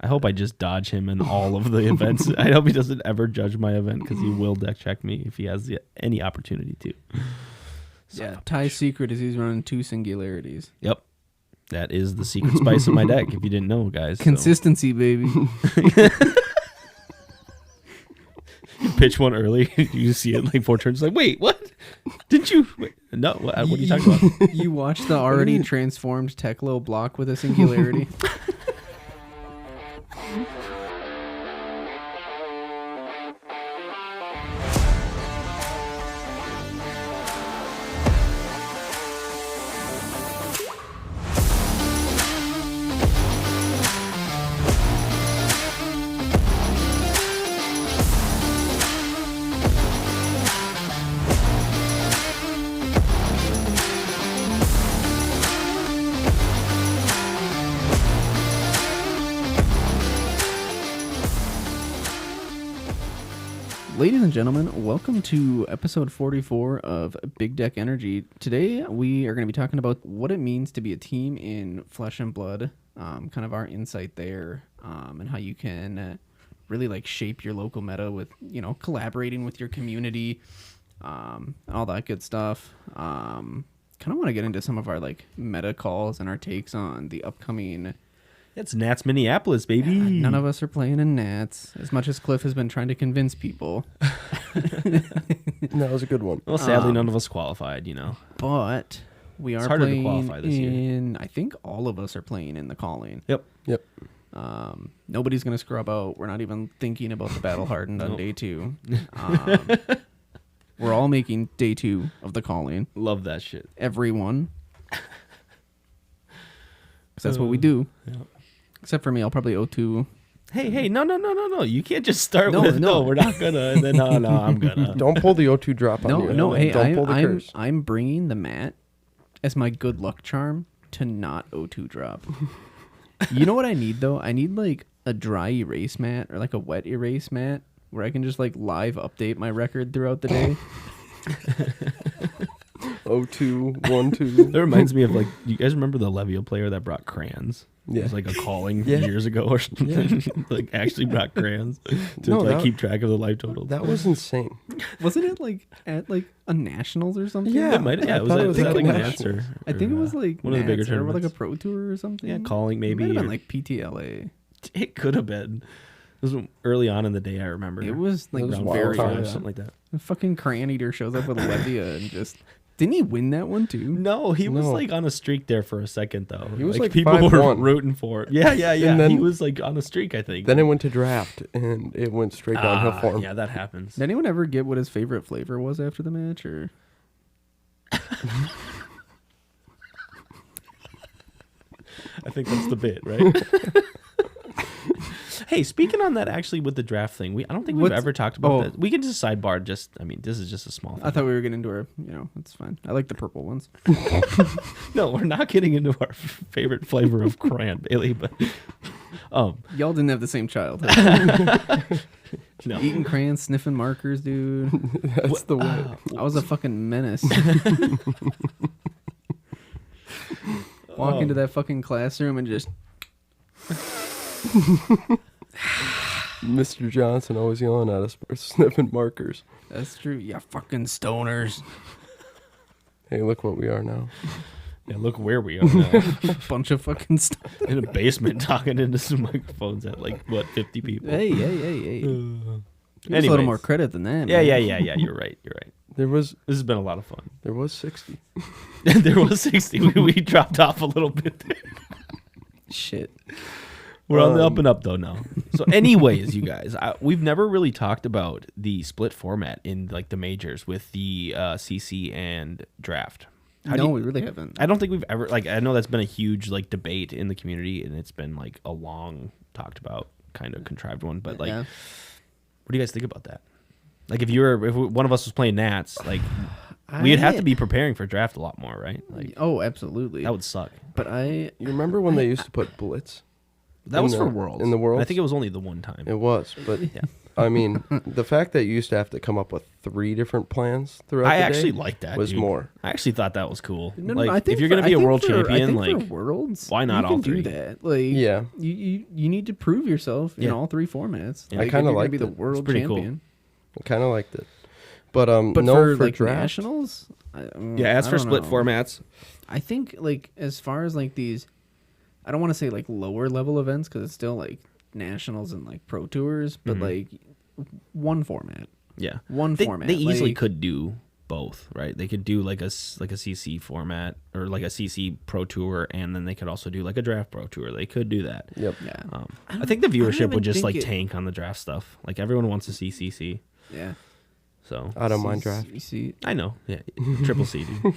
I hope I just dodge him in all of the events. I hope he doesn't ever judge my event because he will deck check me if he has any opportunity to. Ty's secret is he's running 2 singularities. Yep. That is the secret spice of my deck, if you didn't know, guys. Consistency, baby. You pitch one early, you see it like 4 turns, like, wait, what? Didn't you? Wait, no, what are you talking about? You watch the already transformed Tecklo block with a singularity. Ladies and gentlemen, welcome to episode 44 of Big Deck Energy. Today we are going to be talking about what it means to be a team in Flesh and Blood, kind of our insight there, and how you can really like shape your local meta with, you know, collaborating with your community, all that good stuff. Kind of want to get into some of our like meta calls and our takes on the upcoming. It's Nats Minneapolis, baby. None of us are playing in Nats, as much as Cliff has been trying to convince people. That was a good one. Well, sadly, none of us qualified, you know. But we are harder to playing qualify this year. I think all of us are playing in the calling. Yep. Nobody's going to scrub out. We're not even thinking about the Battle Hardened on day 2. We're all making day 2 of the calling. Love that shit. Everyone. Because that's what we do. Yep. Except for me, I'll probably O2. Hey, no. You can't just start with, no, we're not going to, and then, no, I'm going to. Don't pull the O2 drop on you. No, hey, don't pull the curse. I'm bringing the mat as my good luck charm to not O2 drop. You know what I need, though? I need, like, a dry erase mat or, like, a wet erase mat where I can just, like, live update my record throughout the day. 0-2, 1-2. That reminds me of, like, you guys remember the Levio player that brought crayons? Yeah. It was like a calling years ago or something. Yeah. Like, actually brought crayons to keep track of the life total. That was insane. Wasn't it, like, at, like, a Nationals or something? Yeah, it was like an answer. I think it was, like, one of the bigger tournaments. Or, like, tournaments. a pro tour or something. Yeah, calling maybe. It might have been, like, PTLA. It could have been. It was early on in the day, I remember. It was, like, very something like that. The fucking Crayon Eater shows up with Levia and just... Didn't he win that one too? No, he was like on a streak there for a second though. He was like people 5-1. were rooting for it. Yeah. And then, he was like on a streak, I think. Then it went to draft and it went straight downhill for him. Yeah, that happens. Did anyone ever get what his favorite flavor was after the match, or? I think that's the bit, right? Hey, speaking on that, actually, with the draft thing, I don't think we've ever talked about that. We can just sidebar. This is just a small thing. I thought we were getting into our, it's fine. I like the purple ones. No, we're not getting into our favorite flavor of crayon, Bailey. But y'all didn't have the same childhood. No. Eating crayons, sniffing markers, dude. That's the way. I was a fucking menace. Walk into that fucking classroom and just. Mr. Johnson always yelling at us for sniffing markers. That's true. You fucking stoners. Hey, look what we are now. Yeah, look where we are now. Bunch of fucking stuff. In a basement talking into some microphones at 50 people. Hey. Anyways. A little more credit than that. Yeah. You're right. This has been a lot of fun. There was 60. There was 60. We dropped off a little bit there. Shit. We're on the up and up, though, now. So anyways, you guys, we've never really talked about the split format in, like, the majors with the CC and draft. We really haven't. I don't think we've ever, I know that's been a huge, debate in the community, and it's been, a long talked about kind of contrived one. But, what do you guys think about that? Like, if one of us was playing Nats, we'd have to be preparing for draft a lot more, right? Oh, absolutely. That would suck. But You remember when they used to put Blitz? That was for Worlds. In the Worlds? I think it was only the one time. It was, but yeah. I mean, the fact that you used to have to come up with 3 different plans throughout I the actually day like that. was dude. more. I actually thought that was cool. No, like, I think if you're gonna be a world champion, I think like for worlds, why not you all can 3? do that. Like, Yeah. you need to prove yourself in Yeah. all 3 formats. Yeah. I Like, kinda if you're gonna liked be the it. It's world pretty cool. champion. I kind of liked it. But But no, for, for like draft, nationals, Yeah, as I for don't split know. formats, I think like as far as like these, I don't want to say like lower level events because it's still like nationals and like pro tours, but like one format. yeah, One they, format. They easily like, could do both, right? They could do like a CC format or like a CC Pro Tour, and then they could also do like a Draft Pro Tour. They could do that. Yep. Yeah. I think the viewership even would just think like it- tank on the draft stuff. Like everyone wants to see CC, Yeah. so I don't mind draft. You see, I know. Yeah, triple C, dude.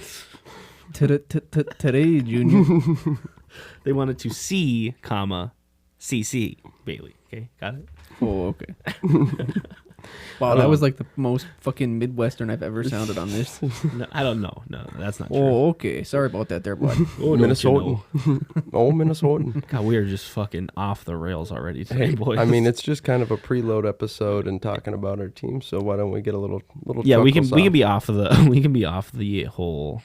today, Junior. They wanted to C, comma CC Bailey. Okay, got it. Oh, okay. Wow, that was like the most fucking Midwestern I've ever sounded on this. No, I don't know. No, that's not true. Oh, okay. Sorry about that, there, bud. Oh, don't you Minnesotan. know? Oh, Minnesotan. God, we are just fucking off the rails already today, Hey, boys. I mean, it's just kind of a preload episode and talking about our team. So why don't we get a little yeah, we chuckles can off? be off of the we can be off the whole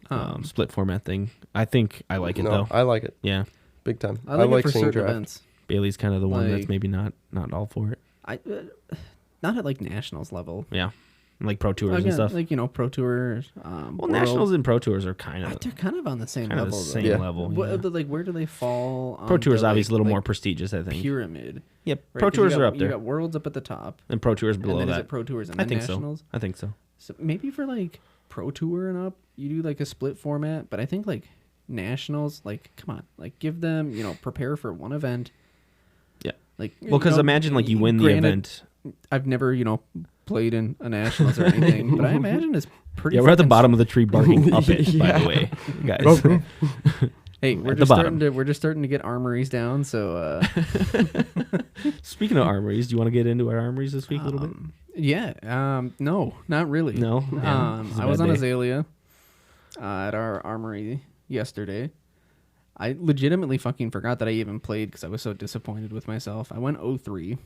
Um, split format thing. I think I like it No, though. I like it Yeah, big time. I like it for seeing certain draft. events. Bailey's kind of the one that's Like- maybe not all for it. I not at like nationals level. Yeah, like pro tours Again, and stuff. like pro tours. Well, nationals and pro tours are kind of They're kind of on the same kind of level. the though. same Yeah. level. What, yeah. like where do they fall? On Pro tours the, obviously a little like, more prestigious, I think. pyramid. Yeah, right? pro 'Cause you tours got- are up You there, got worlds up at the top, and pro tours and below then is that. it pro tours and I then think nationals? so. I think so. So maybe for like pro tour and up, you do like a split format. But I think like nationals, like come on, like give them prepare for one event. Yeah. Like Well, because imagine like you win the granted, event. I've never played in a nationals or anything, but I imagine it's pretty. Yeah, we're at the fucking bottom of the tree barking up it. By Yeah. the way, guys. Hey, we're At just the bottom. starting to get armories down. So Speaking of armories, do you want to get into our armories this week a little bit? yeah, no, not really. No? Yeah, this is a I was bad on day. Azalea at our armory yesterday. I legitimately fucking forgot that I even played because I was so disappointed with myself. I went 0-3,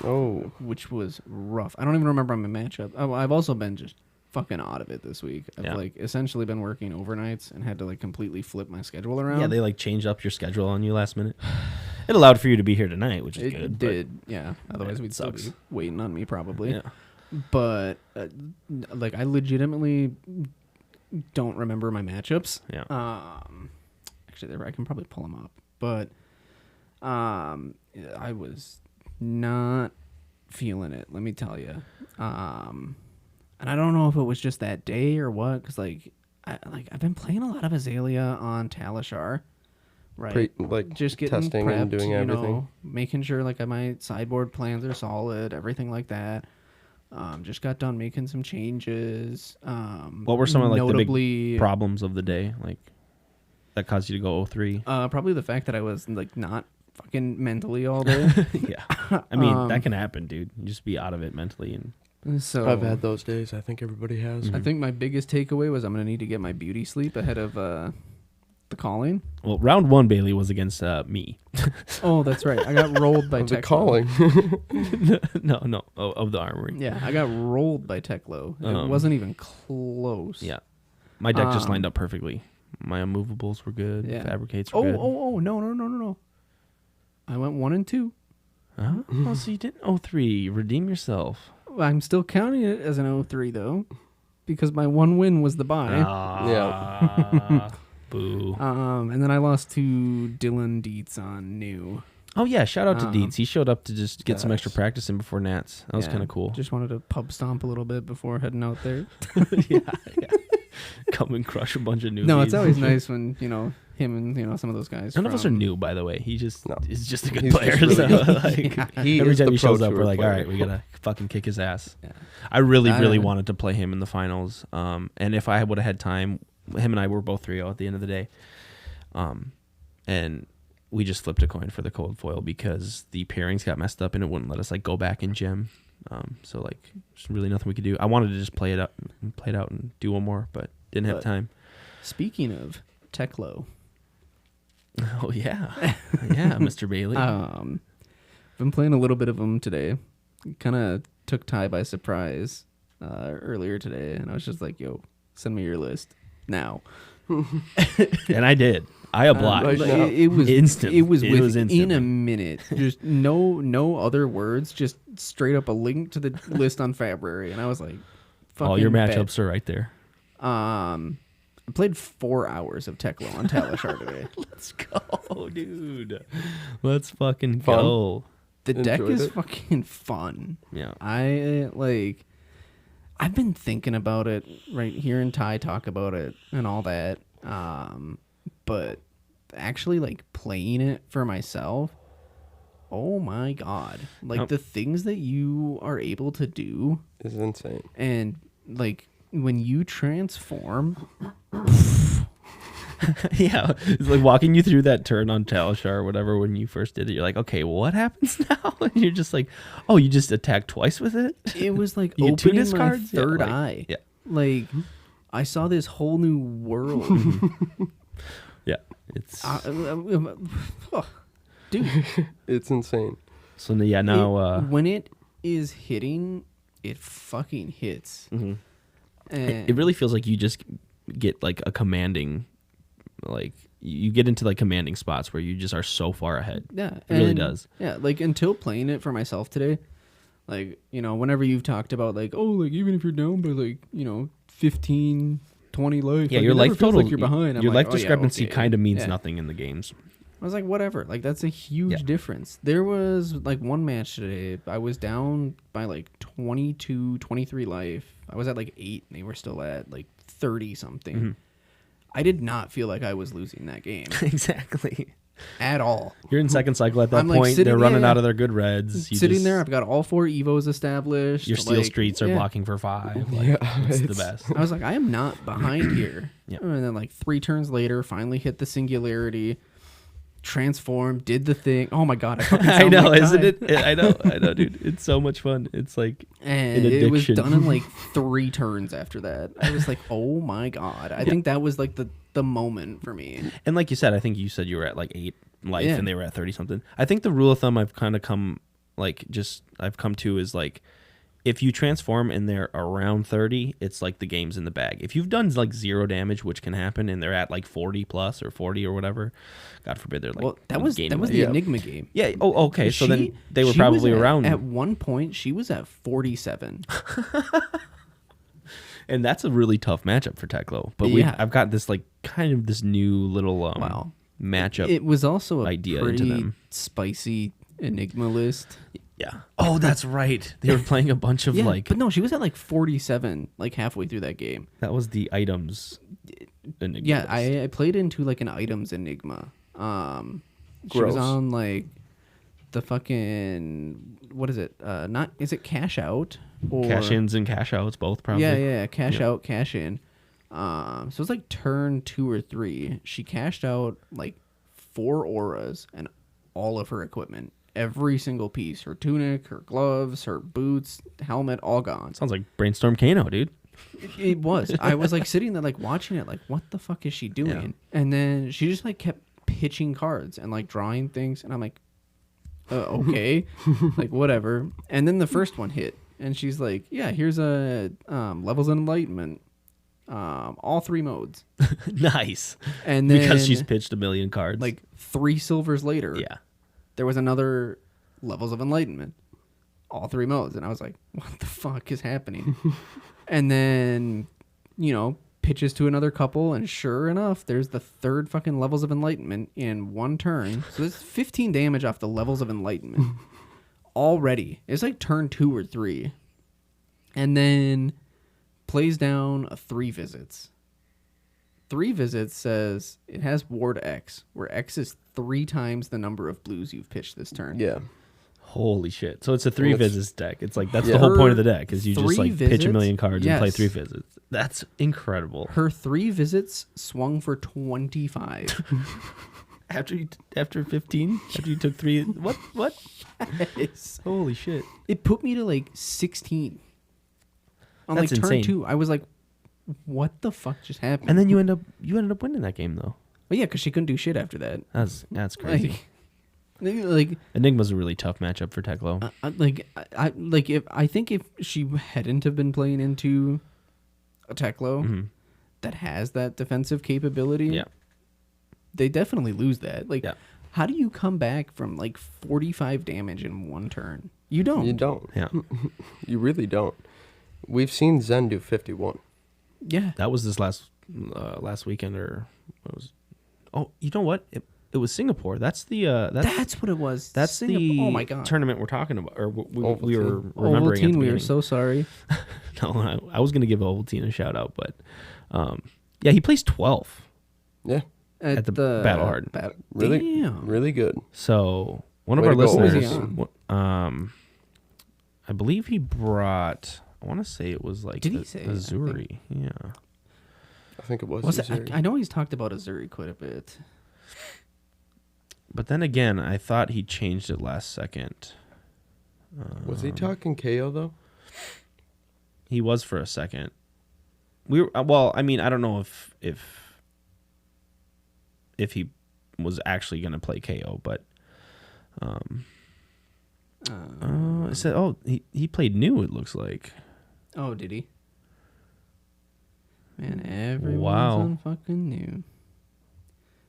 Oh, which was rough. I don't even remember my matchup. Oh, I've also been just fucking out of it this week. I've Yeah. like essentially been working overnights and had to like completely flip my schedule around. Yeah, they like changed up your schedule on you last minute. It allowed for you to be here tonight, which is it good. but- did, yeah. Otherwise, it we'd still sucks. be waiting on me probably. Yeah. But like, I legitimately don't remember my matchups. Yeah. Actually, I can probably pull them up, but I was not feeling it. Let me tell you. And I don't know if it was just that day or what, because I've been playing a lot of Azalea on Talishar, right? like Just getting testing prepped, and doing everything. making sure like my sideboard plans are solid, everything like that. Just got done making some changes. What were some of like the notably, big problems of the day, like that caused you to go 0-3? probably the fact that I was like not fucking mentally all day. Yeah. I mean, that can happen, dude. You just be out of it mentally, and So I've had those days. I think everybody has. I think my biggest takeaway was I'm gonna need to get my beauty sleep ahead of the calling. well, round 1 Bailey was against me. Oh, that's right. I got rolled by Of the Tecklo. calling. no, of the armory. Yeah, I got rolled by Tecklo. It wasn't even close. Yeah. My deck just lined up perfectly. My unmovables were good. Yeah. Fabricates were good. Oh, no. I went 1 and 2. Huh? Oh, so you didn't 0-3. Redeem yourself. I'm still counting it as an 0-3 though, because my one win was the bye. Yeah. Boo. And then I lost to Dylan Dietz on new. Oh, yeah. Shout out to Dietz. He showed up to just get some Yes. extra practice in before Nats. That was Yeah, kind of cool. Just wanted to pub stomp a little bit before heading out there. yeah. Come and crush a bunch of newbies. No, it's always nice when him and some of those guys. None of us are from- new, by the way. He just is just a good He's player. just So, really good. like, He every is time the he shows pro up, we're tour like, all player. right, we gotta fucking kick his ass. Yeah. I really I- wanted to play him in the finals. And if I would have had time, him and I were both 3-0 at the end of the day. And we just flipped a coin for the cold foil because the pairings got messed up and it wouldn't let us like go back and gem. So like, there's really nothing we could do. I wanted to just play it out and do one more, but didn't have But- time. Speaking of Tecklo, Oh yeah, yeah, Mr. Bailey. been playing a little bit of them today. kind of took Ty by surprise earlier today, and I was just like, "Yo, send me your list now." And I did. I obliged. It was instant. It was within instant. a minute. Just no other words. Just straight up a link to the list on Fabry, and I was like, all your matchups are right there. I played 4 hours of Tecklo on Talishar today. Let's go, dude. Let's fucking go. The deck is fucking fun. Yeah. I've been thinking about it, right? Hearing Ty talk about it and all that. But actually like playing it for myself, oh my God. Like the things that you are able to do is insane. And like when you transform, yeah, it's like walking you through that turn on Talishar or whatever when you first did it. You're like, okay, well, what happens now? And you're just like, oh, you just attack twice with it? It was like you opening my third eye. Yeah. Like, I saw this whole new world. Yeah. It's... dude. It's insane. So, yeah, now... when it is hitting, it fucking hits. Mm-hmm. It really feels like you just get like a commanding, like you get into like commanding spots where you just are so far ahead. Yeah, it really does. Yeah, like until playing it for myself today, like, you know, whenever you've talked about like, oh, like even if you're down by like, you know, 15, 20 life. Yeah, like, your life total, like you're behind. Your like, life discrepancy kind of means nothing in the games. I was like, whatever. Like, that's a huge difference. There was, like, one match today. I was down by, like, 22, 23 life. I was at, like, 8, and they were still at, like, 30-something. Mm-hmm. I did not feel like I was losing that game. Exactly. At all. You're in second cycle at that point. They're running out of their good reds. Sitting there, I've got all 4 Evos established. Your steel streets are blocking for 5. Like, it's the best. I was like, I am not behind here. Yeah. And then, like, 3 turns later, finally hit the singularity. Transformed, did the thing. Oh my God, I fucking sound I know, like isn't it? I know, dude. It's so much fun. It's like and it was done in like 3 turns after that. I was like, oh my God. I think that was like the moment for me. And like you said, I think you said you were at like 8 life and they were at 30 something. I think the rule of thumb I've kind of come to is like, if you transform and they're around 30, it's like the game's in the bag. If you've done like 0 damage, which can happen, and they're at like 40 plus or 40 or whatever, God forbid they're like. Well, that was the Enigma game. Yeah. Oh, okay. So then they were probably around. At one point, she was at 47. And that's a really tough matchup for Tecklo. But I've got this like kind of this new little matchup. It was also a idea pretty into them. Spicy Enigma list. Yeah. Oh, that's right. They were playing a bunch of like. But no, she was at like 47, like halfway through that game. That was the items Enigma. Yeah, I played into like an items Enigma. She was on like the fucking, what is it? Is it cash out? Or cash ins and cash outs, both probably. Yeah. Cash out, cash in. So it was like turn 2 or 3. She cashed out like 4 auras and all of her equipment. Every single piece, her tunic, her gloves, her boots, helmet, all gone. Sounds like Brainstorm Kano, dude. It was. I was like sitting there like watching it like, what the fuck is she doing? Yeah. And then she just like kept pitching cards and like drawing things. And I'm like, okay, like whatever. And then the first one hit. And she's like, yeah, here's a levels of enlightenment. All 3 modes. Nice. And then because she's pitched a million cards. Like 3 silvers later. Yeah. There was another levels of enlightenment, all 3 modes. And I was like, what the fuck is happening? And then, you know, pitches to another couple. And sure enough, there's the 3rd fucking levels of enlightenment in 1 turn. So there's 15 damage off the levels of enlightenment already. It's like turn 2 or 3. And then plays down a 3 visits. 3 visits says it has ward X, where X is 3 times the number of blues you've pitched this turn. Yeah. Holy shit. So it's a 3 visits deck. It's like, that's the whole point of the deck, is you just like pitch a million cards and play 3 visits. That's incredible. Her 3 visits swung for 25. After 15? After you took 3? What? Yes. Holy shit. It put me to like 16. On That's like turn insane. 2, I was like, what the fuck just happened? And then you ended up winning that game though. Well, yeah, because she couldn't do shit after that. That's crazy. Like Enigma's a really tough matchup for Tecklo. If she hadn't have been playing into a Tecklo that has that defensive capability, Yeah. they definitely lose that. Like, Yeah. how do you come back from like 45 damage in one turn? You don't. You don't. Yeah. You really don't. We've seen Zen do 51. Yeah. That was this last weekend, or what was? Oh, you know what? It was Singapore. That's the That's what it was. that's the oh my god. tournament we're talking about, or we were Ovaltine. remembering. At the Ovaltine, we are beginning. so sorry. No, I was gonna give Ovaltine a shout out, but yeah, he plays 12 Yeah. at the Battle Hard. Really, Damn. really good. So one of Way our to go, listeners, Ovaltine. I believe he brought. I want to say it was like Did he say? Azuri? Yeah. I think it was. Was it? Azuri. I know he's talked about Azuri quite a bit. But then again, I thought he changed it last second. Was he talking KO though? He was for a second. We were, well, I mean, I don't know if he was actually going to play KO, but it said, oh, he played new. It looks like. Oh, did he? Man, everyone's Wow. on fucking new.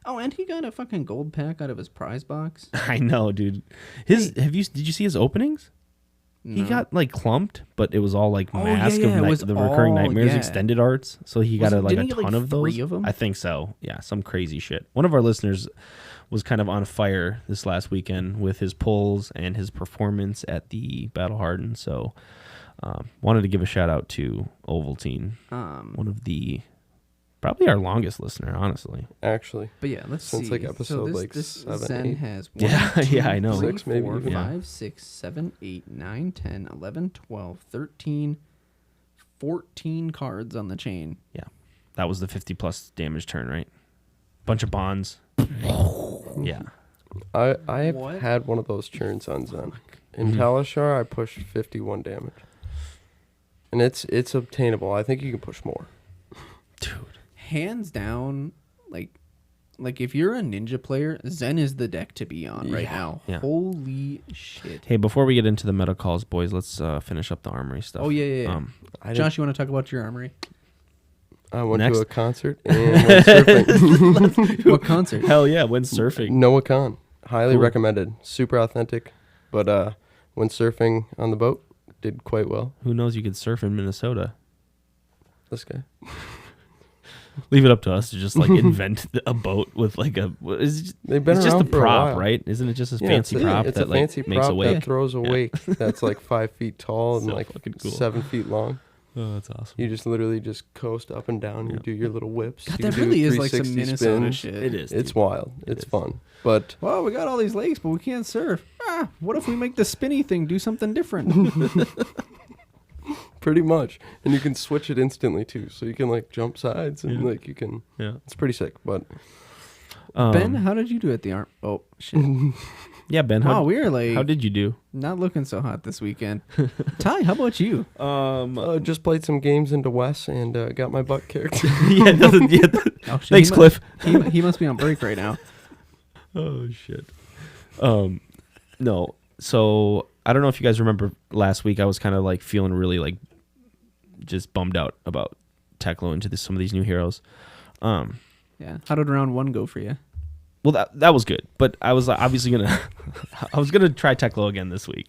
Oh, and he got a fucking gold pack out of his prize box. I know, dude. Did you see his openings? He No. got like clumped, but it was all like Oh, Mask yeah, of it Night, was the recurring all- nightmares yeah. extended arts. So he got Didn't a he get, ton like, of those. 3 of 'em? I think so. Yeah, some crazy shit. One of our listeners was kind of on fire this last weekend with his pulls and his performance at the Battle Hardened. So wanted to give a shout out to Ovaltine, one of the probably our longest listener, honestly. Actually, But yeah, let's Since, see. like, episode, this, like, this 7, Zen 8. has Yeah, 1, 2, yeah, I know. 6 maybe 4, even. 5, 6, 7, 8, 9, 10, 11, 12, 13, 14 cards on the chain. Yeah, that was the 50 plus damage turn, right? Bunch of bonds. Yeah. I have What? had one of those churns on Zen. In Talishar, I pushed 51 damage, and it's obtainable. I think you can push more. Dude. Hands down, like if you're a ninja player, Zen is the deck to be on right now. Yeah. Holy shit. Hey, before we get into the meta calls, boys, let's finish up the armory stuff. Oh, yeah. I didn't- Josh, you want to talk about your armory? I went Next. to a concert and went surfing. What concert? Hell yeah, when surfing. Noah Khan, highly Cool. recommended. Super authentic, but when surfing on the boat, did quite well. Who knows, you could surf in Minnesota. This guy. Leave it up to us to just like invent a boat with like a. They've been It's just a around for a prop, while. right? Isn't it just a Yeah, fancy prop it's that a fancy like makes a prop wake? that throws a Yeah. wake that's like 5 feet tall and So like fucking cool. 7 feet long. Oh, that's awesome. You just literally just coast up and down. You do your little whips. God, you that can do really is like some 360 Minnesota spins. shit. It is. It's dude. wild. It It's is. fun. But Well, we got all these lakes, but we can't surf. What if we make the spinny thing do something different? pretty much. And you can switch it instantly too. So you can like jump sides and like you can. Yeah. It's pretty sick. But Ben, how did you do at the arm? Oh, shit. Yeah, Ben. Wow, we were like how did you do? not looking so hot this weekend. Ty, how about you? just played some games into Wes and got my butt kicked. Yeah, nothing. Yeah. Oh, shit, Thanks, he Cliff. He must be on break right now. Oh shit. No. So I don't know if you guys remember last week. I was kind of like feeling really like just bummed out about Tecklo into some of these new heroes. Yeah. How did round 1 go for you? Well, that was good, but I was obviously gonna try Tecklo again this week,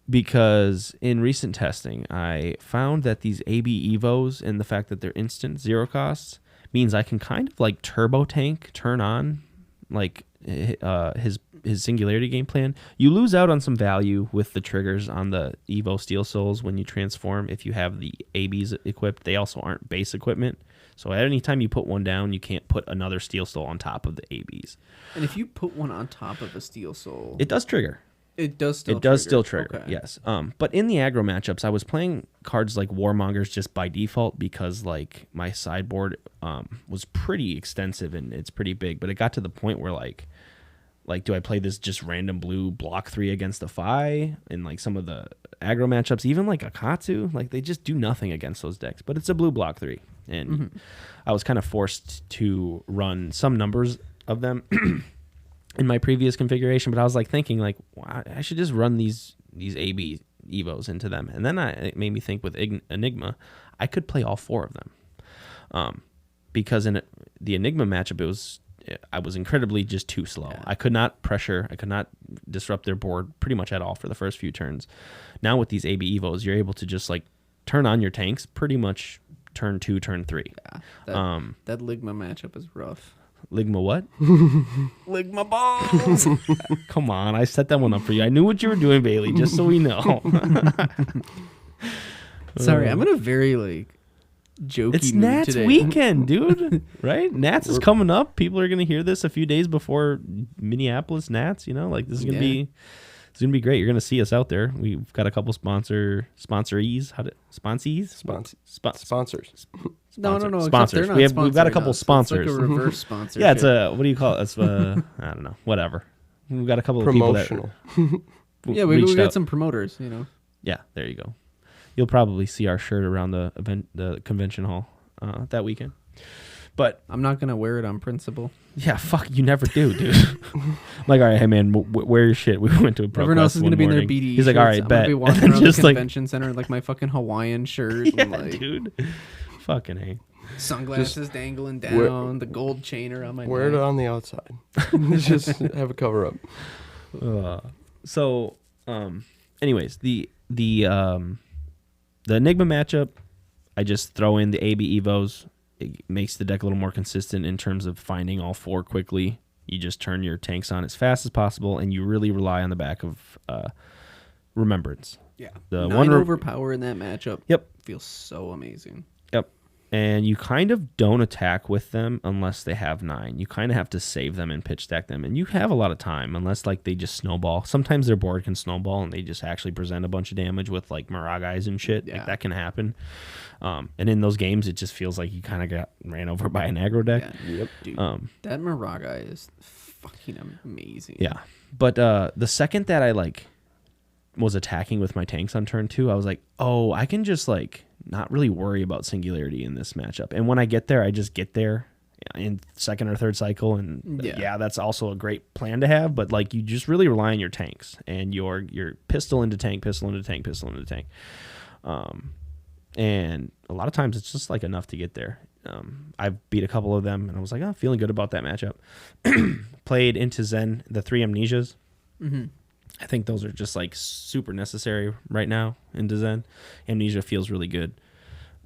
because in recent testing I found that these AB Evos and the fact that they're instant 0 costs means I can kind of like turbo tank turn on like his singularity game plan. You lose out on some value with the triggers on the Evo Steel Souls when you transform if you have the ABs equipped. They also aren't base equipment. So at any time you put one down, you can't put another Steel Soul on top of the ABs. And if you put one on top of a Steel Soul, It does trigger. it does still It does still trigger, Okay. yes. But in the aggro matchups, I was playing cards like Warmongers just by default because like my sideboard was pretty extensive and it's pretty big. But it got to the point where like do I play this just random blue block 3 against the Fi? And like some of the aggro matchups, even like Akatsu, like they just do nothing against those decks. But it's a blue block 3. And I was kind of forced to run some numbers of them. in my previous configuration, but I was like thinking like I should just run these AB Evos into them. And then it made me think with Enigma, I could play all 4 of them. Because in the Enigma matchup, I was incredibly just too slow. Yeah. I could not pressure. I could not disrupt their board pretty much at all for the first few turns. Now with these AB Evos, you're able to just like turn on your tanks pretty much turn 2, turn 3. Yeah, that Ligma matchup is rough. Ligma what? Ligma balls. Come on, I set that one up for you. I knew what you were doing, Bailey, just so we know. Sorry, I'm in a very like jokey it's mood Nats today. weekend, dude. Right? Nats is coming up. People are gonna hear this a few days before Minneapolis Nats. You know, like this is gonna be. It's gonna be great. You're gonna see us out there. We've got a couple sponsorees. Sponsors. No. Sponsors. We've got a couple sponsors. It's like a reverse sponsor. Yeah, it's a what do you call it? It's I don't know. Whatever. We've got a couple of promotional. People that yeah, we got some promoters. You know. Yeah, there you go. You'll probably see our shirt around the convention hall that weekend. But I'm not gonna wear it on principle. Yeah, fuck, you never do, dude. I'm like, all right, hey man, wear your shit. We went to a pro. Everyone else is gonna be in their BDE. He's like, all right, I'm bet. gonna be walking around the convention center in like my fucking Hawaiian shirt. Yeah, and like, dude. Fucking hey. Sunglasses dangling down, the gold chain around my neck. Wear it on the outside. Just have a cover up. Anyways, the Enigma matchup, I just throw in the AB Evos. It makes the deck a little more consistent in terms of finding all 4 quickly. You just turn your tanks on as fast as possible, and you really rely on the back of Remembrance. Yeah. The 9 overpower in that matchup. Yep. Feels so amazing. Yep. And you kind of don't attack with them unless they have 9. You kind of have to save them and pitch stack them. And you have a lot of time unless like they just snowball. Sometimes their board can snowball and they just actually present a bunch of damage with like Mirageis and shit. Yeah. Like that can happen. And in those games, it just feels like you kind of got ran over by an aggro deck. Yeah. Yep. Dude, that Miragai is fucking amazing. Yeah. But the second that I like was attacking with my tanks on turn 2, I was like, oh, I can just like not really worry about Singularity in this matchup. And when I get there, I just get there in second or third cycle. And yeah, that's also a great plan to have. But like you just really rely on your tanks and your pistol into tank, pistol into tank, pistol into tank. And a lot of times it's just like enough to get there. I've beat a couple of them and I was like, oh, feeling good about that matchup. Played into Zen, the 3 Amnesias. Mm-hmm. I think those are just like super necessary right now into Zen. Amnesia feels really good.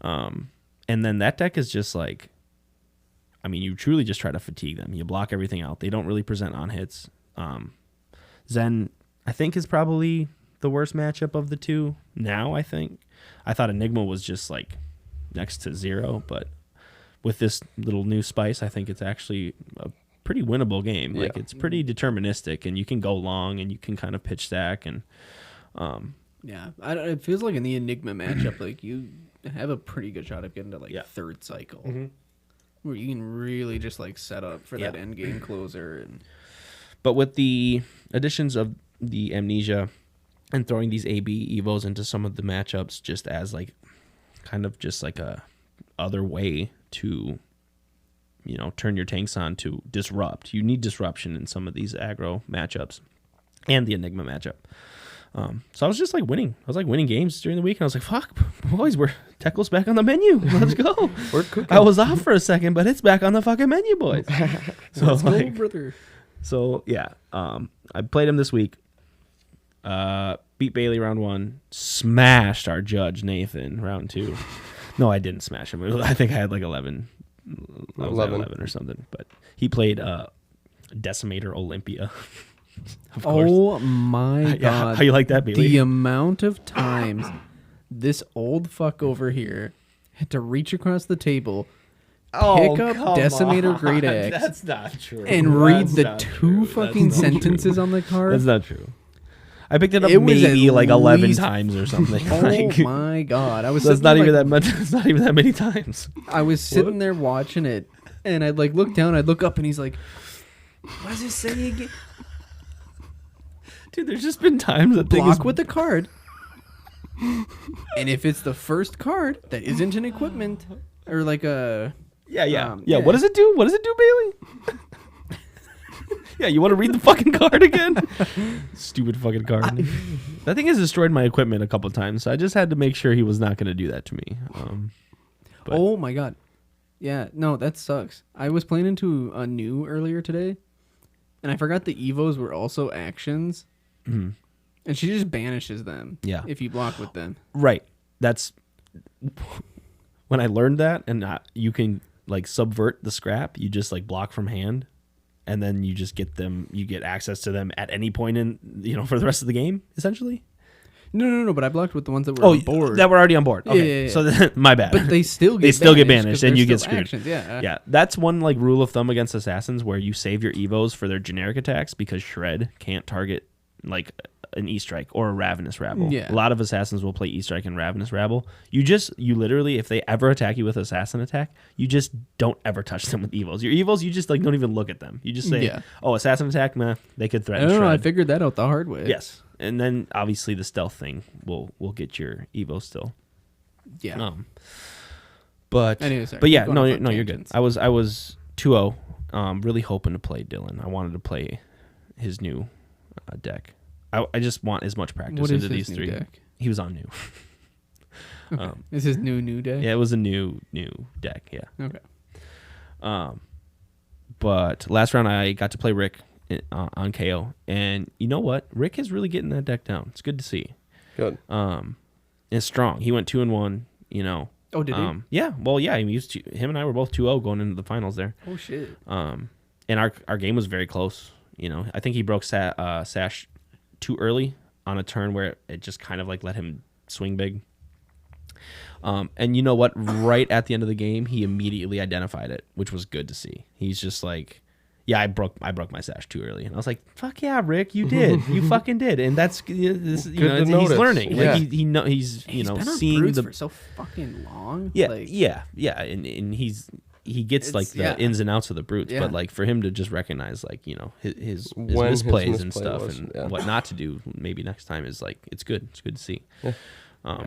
And then that deck is just like, I mean, you truly just try to fatigue them. You block everything out. They don't really present on hits. Zen, I think, is probably the worst matchup of the 2 now, I think. I thought Enigma was just like next to 0, but with this little new spice, I think it's actually a pretty winnable game. Like it's pretty deterministic, and you can go long, and you can kind of pitch stack, and it feels like in the Enigma matchup, like you have a pretty good shot of getting to like third cycle, where you can really just like set up for that end game closer. But with the additions of the Amnesia and throwing these AB Evos into some of the matchups, just as like kind of just like a other way to, you know, turn your tanks on to disrupt. You need disruption in some of these aggro matchups and the Enigma matchup. So I was just like winning. I was like winning games during the week, and I was like, fuck, boys, Tecklo's back on the menu. Let's go. We're cooking. I was off for a second, but it's back on the fucking menu, boys. So let's go, brother. So yeah, I played him this week. Beat Bailey round 1. Smashed our judge Nathan round 2. No, I didn't smash him. I think I had like 11. I was 11 or something. But he played Decimator Olympia. Of course. Oh my god! How you like that, Bailey? The amount of times this old fuck over here had to reach across the table, pick up Decimator Great Axe. That's not true. And read the 2 fucking sentences on the card. That's not true. I picked it up maybe like 11 times or something. Oh my god! I was. That's not even that much. It's not even that many times. I was sitting there watching it, and I'd like look down, I'd look up, and he's like, "What does it say again?" Dude, there's just been times that block with the card, and if it's the first card that isn't an equipment or like a What does it do? What does it do, Bailey? Yeah, you want to read the fucking card again? Stupid fucking card. That thing has destroyed my equipment a couple times, so I just had to make sure he was not going to do that to me. But- Oh my god. Yeah, no, that sucks. I was playing into a new earlier today, and I forgot the Evos were also actions, and she just banishes them. Yeah. If you block with them. Right. That's when I learned that, and you can like subvert the scrap. You just like block from hand, and then you just get them. You get access to them at any point in for the rest of the game, essentially. No. But I blocked with the ones that were on board. That were already on board. Okay, Yeah. So then, my bad. But they still get banished, and you get screwed. Actions. Yeah. Yeah, that's one like rule of thumb against assassins where you save your evos for their generic attacks because shred can't target like an E-strike or a ravenous rabble. Yeah. A lot of assassins will play E-strike and ravenous rabble. You literally, if they ever attack you with assassin attack, you just don't ever touch them with evos. Your evos, you just like don't even look at them. You just say, "Oh, assassin attack, meh, they could threaten." I don't know. I shred. figured that out the hard way. Yes, and then obviously the stealth thing will get your evo still. Yeah. But Anyway, sorry, but yeah, keep no, going off you're good. I was 2-0, really hoping to play Dylan. I wanted to play his new deck. I just want as much practice What is into his these new three. deck? He was on new. Okay. Is his new deck? Yeah, it was a new deck. Yeah. Okay. But last round I got to play Rick on KO, and you know what? Rick is really getting that deck down. It's good to see. Good. It's strong. He went 2-1. Oh, did he? Yeah. Well, yeah. Him and I were both 2-0 going into the finals there. Oh shit. And our game was very close. I think he broke Sash too early on a turn where it just kind of like let him swing big. And you know what? Right at the end of the game, he immediately identified it, which was good to see. He's just like, "Yeah, I broke my Sash too early," and I was like, "Fuck yeah, Rick, you did, you fucking did," and that's he's learning. Yeah. Like he's He's been on seeing Brutes the for so fucking long. yeah, Like, yeah, and he gets like the ins and outs of the brutes, but like for him to just recognize like his misplays and stuff and what not to do maybe next time is like it's good to see. Yeah.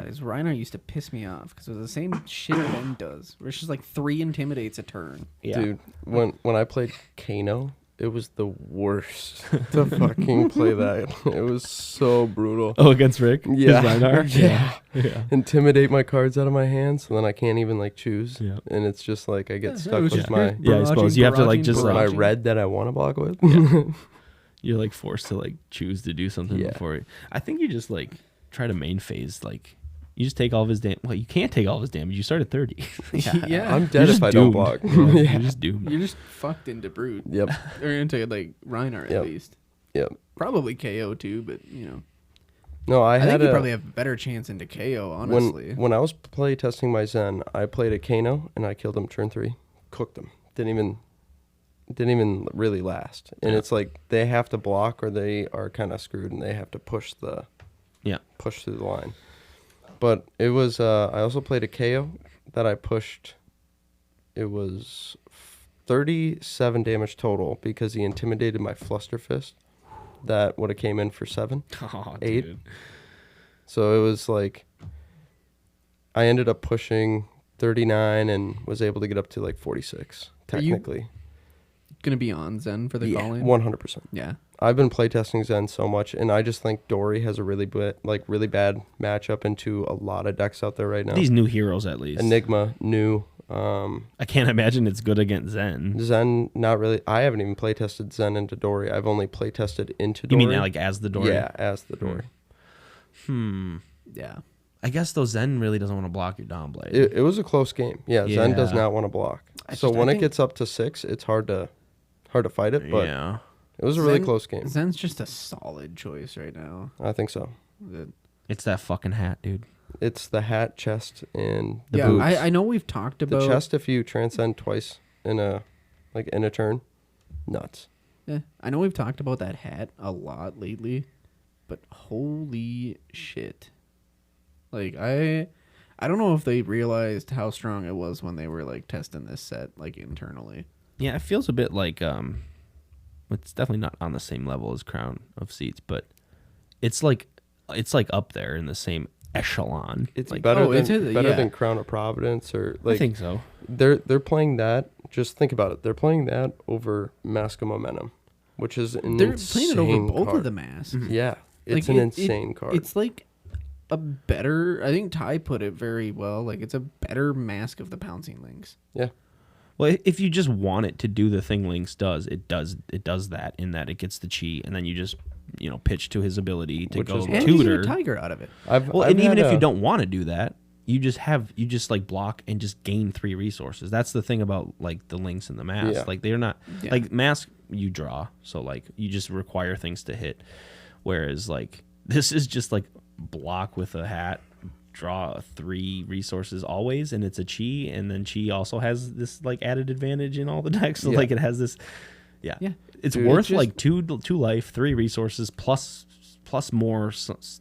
His Reiner used to piss me off because it was the same shit Ben does, where it's just like 3 intimidates a turn. Yeah. Dude, when I played Kano, it was the worst to fucking play that. It was so brutal. Oh, against Rick? Yeah. His Reinhardt? Yeah. Intimidate my cards out of my hand, so then I can't even like choose. Yeah. And it's just like I get it stuck was with just my Yeah, I suppose you have to like just with like my red that I want to block with. you're like forced to like choose to do something before it. I think you just like try to main phase like you just take all of his damage. Well, you can't take all of his damage. You start at 30. Yeah. I'm dead if I don't block. You're just doomed. You're just fucked into Brute. Yep. Or into like Reiner at least. Yep. Probably KO too, but No, I think had you probably have a better chance into KO, honestly. when I was play testing my Zen, I played a Kano and I killed him turn 3, cooked him. Didn't even really last. And it's like they have to block or they are kind of screwed and they have to push through the line. But it was I also played a KO that I pushed. It was 37 damage total because he intimidated my Fluster Fist. That would have came in for 7, 8. Dude. So it was like I ended up pushing 39 and was able to get up to like 46 technically. Gonna be on Zen for the calling? 100%. Yeah. I've been playtesting Zen so much, and I just think Dory has a really bad matchup into a lot of decks out there right now. These new heroes, at least. Enigma, new. I can't imagine it's good against Zen. Zen, not really. I haven't even playtested Zen into Dory. I've only playtested into Dory. You mean like as the Dory? Yeah, as the Dory. Yeah. I guess though Zen really doesn't want to block your Dawnblade. It was a close game. Yeah, Zen does not want to block. So when it gets up to 6, it's hard to fight it. But it was a really close game. Zen's just a solid choice right now. I think so. It's that fucking hat, dude. It's the hat, chest, and the boots. I know we've talked about the chest. If you transcend twice in a turn, nuts. Yeah, I know we've talked about that hat a lot lately, but holy shit! Like I don't know if they realized how strong it was when they were like testing this set like internally. Yeah, it feels a bit like it's definitely not on the same level as Crown of Seats, but it's like up there in the same echelon. It's like, better than Crown of Providence or like. I think so. They're playing that. Just think about it. They're playing that over Mask of Momentum. which is an They're insane playing it over both card. of the masks. Yeah, it's Like, an insane card. It's like a better. I think Ty put it very well. Like it's a better mask of the pouncing links. Yeah. Well, if you just want it to do the thing Lynx does, it does that in that it gets the chi, and then you just pitch to his ability to Which go is And you get tutor. a tiger out of it. And even if you don't want to do that, you just like block and just gain 3 resources. That's the thing about like the Lynx and the mask. Yeah. Like they're not Yeah. like mask. You draw, so like you just require things to hit, whereas like this is just like block with a hat, draw 3 resources always, and it's a chi, and then chi also has this like added advantage in all the decks. So like it has this, yeah. It's Dude, worth it just- like 2 life, 3 resources plus more,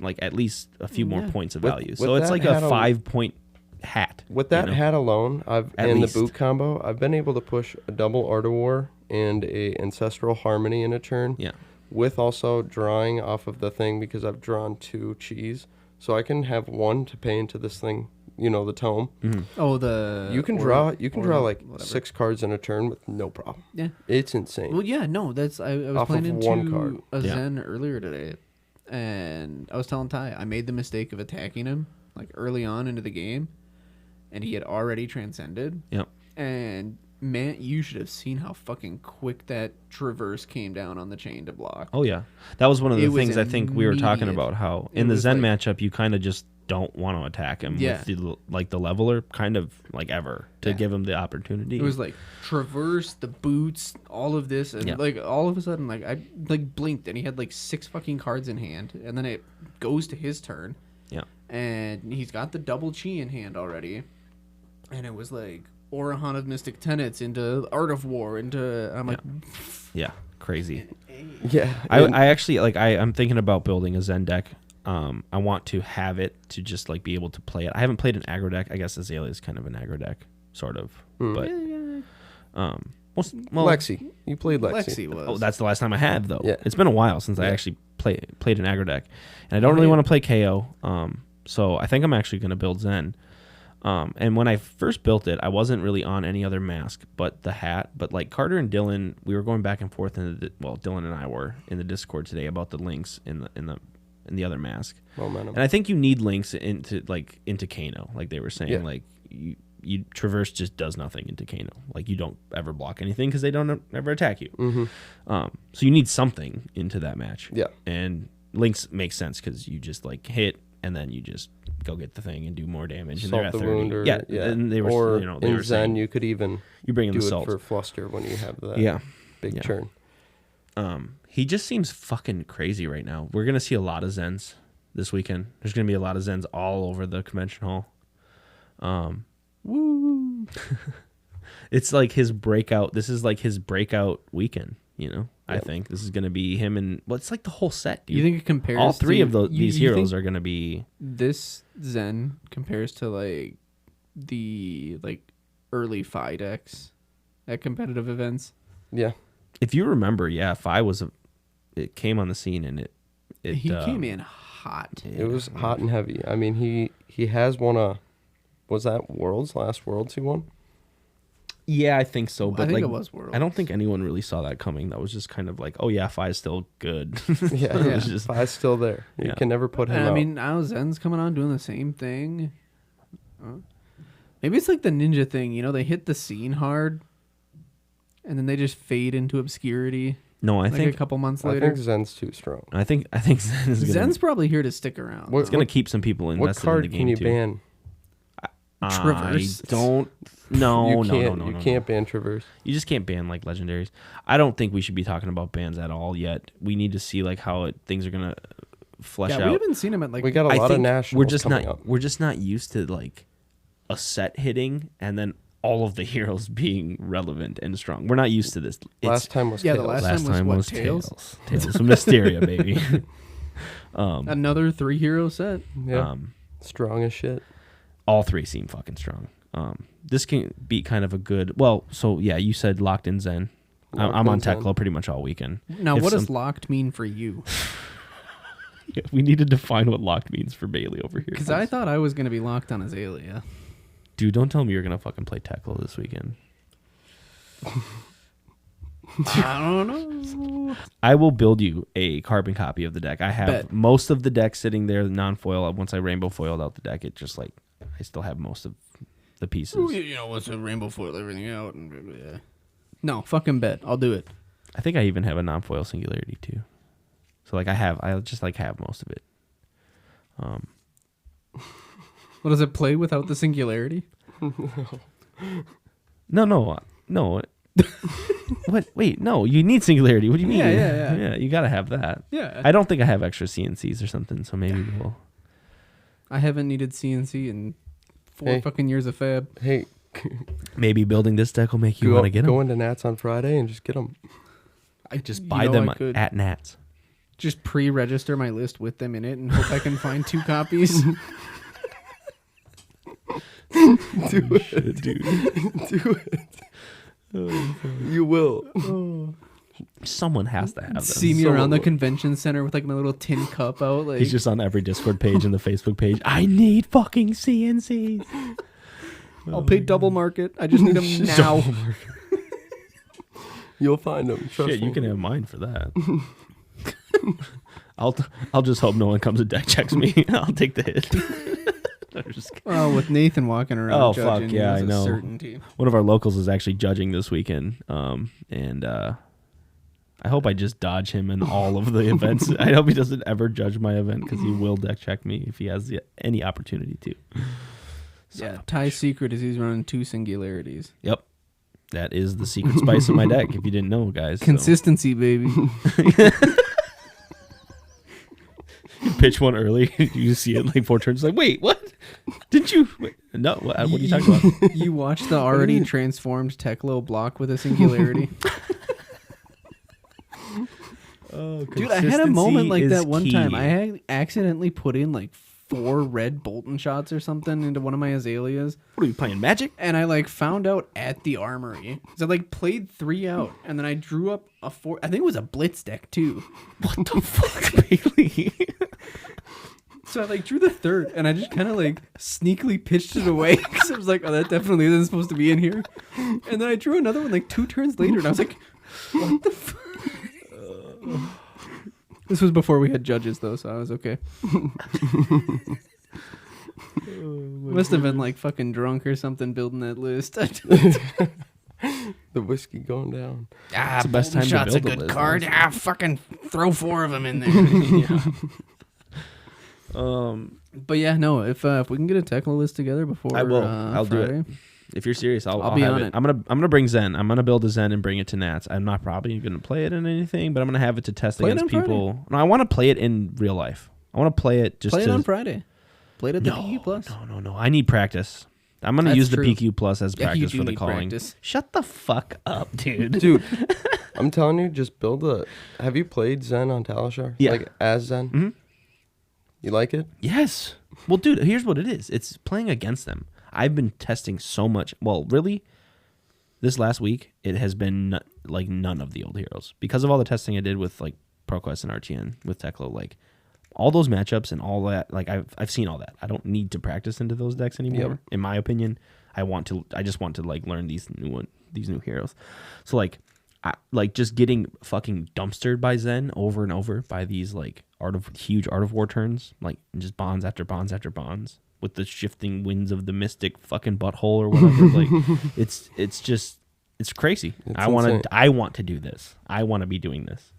like at least a few more points of value. So it's that like a hat 5-point hat. With that hat alone, At and least. the boot combo, I've been able to push a double Art of War and a Ancestral Harmony in a turn. Yeah. With also drawing off of the thing because I've drawn 2 cheese. So I can have 1 to pay into this thing, the tome. Oh, the You can draw like whatever. 6 cards in a turn with no problem. Yeah. It's insane. Well, yeah, no, that's I was Off playing of into 1 card. a Yeah. Zen earlier today, and I was telling Ty I made the mistake of attacking him like early on into the game, and he had already transcended. Yep. And man, you should have seen how fucking quick that traverse came down on the chain to block. Oh yeah, that was one of the It was things I think we were talking immediate. about. How It in the was Zen like- matchup, you kind of just don't want to attack him Yeah. with the leveler, kind of like ever to Yeah. give him the opportunity. It was like traverse, the boots, all of this, and Yeah. like all of a sudden, like I like blinked, and he had like 6 fucking cards in hand, and then it goes to his turn, yeah, and he's got the double chi in hand already, and it was like Orahan of Mystic Tenets into Art of War into. I'm like, yeah, crazy. Yeah. I actually like I'm thinking about building a Zen deck. I want to have it to just like be able to play it. I haven't played an aggro deck. I guess Azalea is kind of an aggro deck, sort of. But well, Lexi. You played Lexi. Lexi was. oh, that's the last time I have though. Yeah. It's been a while since I actually played an aggro deck, and I don't really want to play KO. So I think I'm actually going to build Zen. And when I first built it, I wasn't really on any other mask but the hat. But like Carter and Dylan, we were going back and forth Dylan and I were in the Discord today about the links in the other mask. Momentum. And I think you need links into Kano, like they were saying. Yeah. Like you traverse just does nothing into Kano. Like you don't ever block anything because they don't ever attack you. Mm-hmm. So you need something into that match. Yeah. And links makes sense because you just like hit and then you just go get the thing and do more damage. And they're Salt at the 30. wound, or yeah. And they were, or they in were Zen, saying you could even you bring in do the it salt for Fluster when you have that Yeah. big Yeah. turn. He just seems fucking crazy right now. We're gonna see a lot of Zens this weekend. There's gonna be a lot of Zens all over the convention hall. Woo! It's like his breakout. This is like his breakout weekend. I think this is gonna be him and it's like the whole set. Dude. You think it compares? all 3 to, of these you heroes think are gonna be? this Zen compares to like the early Phi decks at competitive events. Yeah. If you remember, Phi it came on the scene and it He came in hot. It was hot and heavy. I mean, he has won was that last Worlds he won? Yeah, I think so. But I think like, it was Worlds. I don't think anyone really saw that coming. That was just kind of like, oh yeah, Phi's still good. Yeah, It was just- Phi's still there. You Yeah. can never put him I out. mean, now Zen's coming on doing the same thing. Maybe it's like the ninja thing. They hit the scene hard, and then they just fade into obscurity. No, I Like think a couple months I later. think Zen's too strong. I think Zen is Zen's probably here to stick around. What- it's going to keep some people What invested card in the game can you too. ban? Traverse. I don't. No, You can't ban Traverse. You just can't ban like legendaries. I don't think we should be talking about bans at all yet. We need to see like how things are gonna flesh Yeah, out. we haven't seen him at We got a lot of think nationals we're just coming not. up. We're just not used to like a set hitting and then all of the heroes being relevant and strong. We're not used to this. Last time was Yeah, the Tails. last time was what, Tails? Tails of Mysteria, baby. Another 3-hero set. Yeah, strong as shit. All 3 seem fucking strong. This can be kind of a good. Well, so yeah, you said locked in Zen. I'm on Zen. Tecklo pretty much all weekend. Now, If what does some- locked mean for you? Yeah, we need to define what locked means for Bailey over here. Because I thought I was going to be locked on Azalea. Dude, don't tell me you're gonna fucking play Tecklo this weekend. I don't know. I will build you a carbon copy of the deck. I have Bet. most of the deck sitting there, non-foil. Once I rainbow foiled out the deck, it just like I still have most of the pieces. Once a rainbow foil everything out. Yeah. No, fucking bet. I'll do it. I think I even have a non-foil singularity too. So like I just like have most of it. What does it play without the singularity? No. What? Wait, no. You need singularity. What do you mean? Yeah. You gotta have that. Yeah. I don't think I have extra CNCs or something. So maybe we'll. I haven't needed CNC in 4 fucking years of fab. Hey, Maybe building this deck will make you want to get them. Go into Nats on Friday and just get them. I Just buy them at Nats. Just pre-register my list with them in it and hope I can find 2 copies. Do it, dude. Do it. You will. Someone has to have them. See me around the convention center with like my little tin cup out. Like He's just on every Discord page and the Facebook page. I need fucking CNCs. I'll pay double market. I just need them now. You'll find them. Shit, you can have mine for that. I'll just hope no one comes and deck checks me. I'll take the hit. Well, with Nathan walking around judging, fuck yeah, I know. Certainty. One of our locals is actually judging this weekend, and I hope I just dodge him in all of the events. I hope he doesn't ever judge my event because he will deck check me if he has any opportunity to. Yeah, Ty's secret is he's running 2 singularities. Yep. That is the secret spice of my deck, if you didn't know, guys. Consistency, baby. You pitch one early, you see it in like 4 turns. Like, wait, what? Didn't you? Wait, no, what are you talking about? You watch the already transformed Tecklo block with a singularity. Dude, I had a moment like that one time. I had accidentally put in like 4 red Bolton shots or something into one of my azaleas. What are you playing, Magic? And I like found out at the armory. So I like played 3 out, and then I drew up a 4. I think it was a blitz deck too. What the fuck, Bailey? So I like drew the 3rd, and I just kind of like sneakily pitched it away because I was like, oh, that definitely isn't supposed to be in here. And then I drew another one like 2 turns later, and I was like, what the fuck? This was before we had judges, though, so I was okay. Must have been like fucking drunk or something building that list. The whiskey going down. It's the best time to build a good list, card. honestly. Fucking throw 4 of them in there. But yeah, no. If we can get a Tecklo list together before, I will. I'll Friday, do it. If you're serious, I'll be have on it. it. I'm gonna bring Zen. I'm gonna build a Zen and bring it to Nats. I'm not probably gonna play it in anything, but I'm gonna have it to test Play it against on people. No, I want to play it in real life. I want to play it just Play it to on Friday. Play it at the PQ Plus. No. I need practice. I'm gonna That's use true. the PQ Plus as Yeah, you practice do for the need calling. practice. Shut the fuck up, dude. Dude, I'm telling you, just build a... Have you played Zen on Talishar? Yeah. Like, as Zen? Mm-hmm. You like it? Yes. Well, dude, here's what it is. It's playing against them. I've been testing so much. Well, really, this last week, it has been like none of the old heroes. Because of all the testing I did with like ProQuest and RTN with Tecklo, like all those matchups and all that, like I've seen all that. I don't need to practice into those decks anymore. Yep. In my opinion, I just want to like learn these new heroes. So like just getting fucking dumpstered by Zen over and over by these like huge Art of War turns, like just bonds after bonds after bonds with the shifting winds of the mystic fucking butthole or whatever. Like it's crazy. I want to do this. I want to be doing this.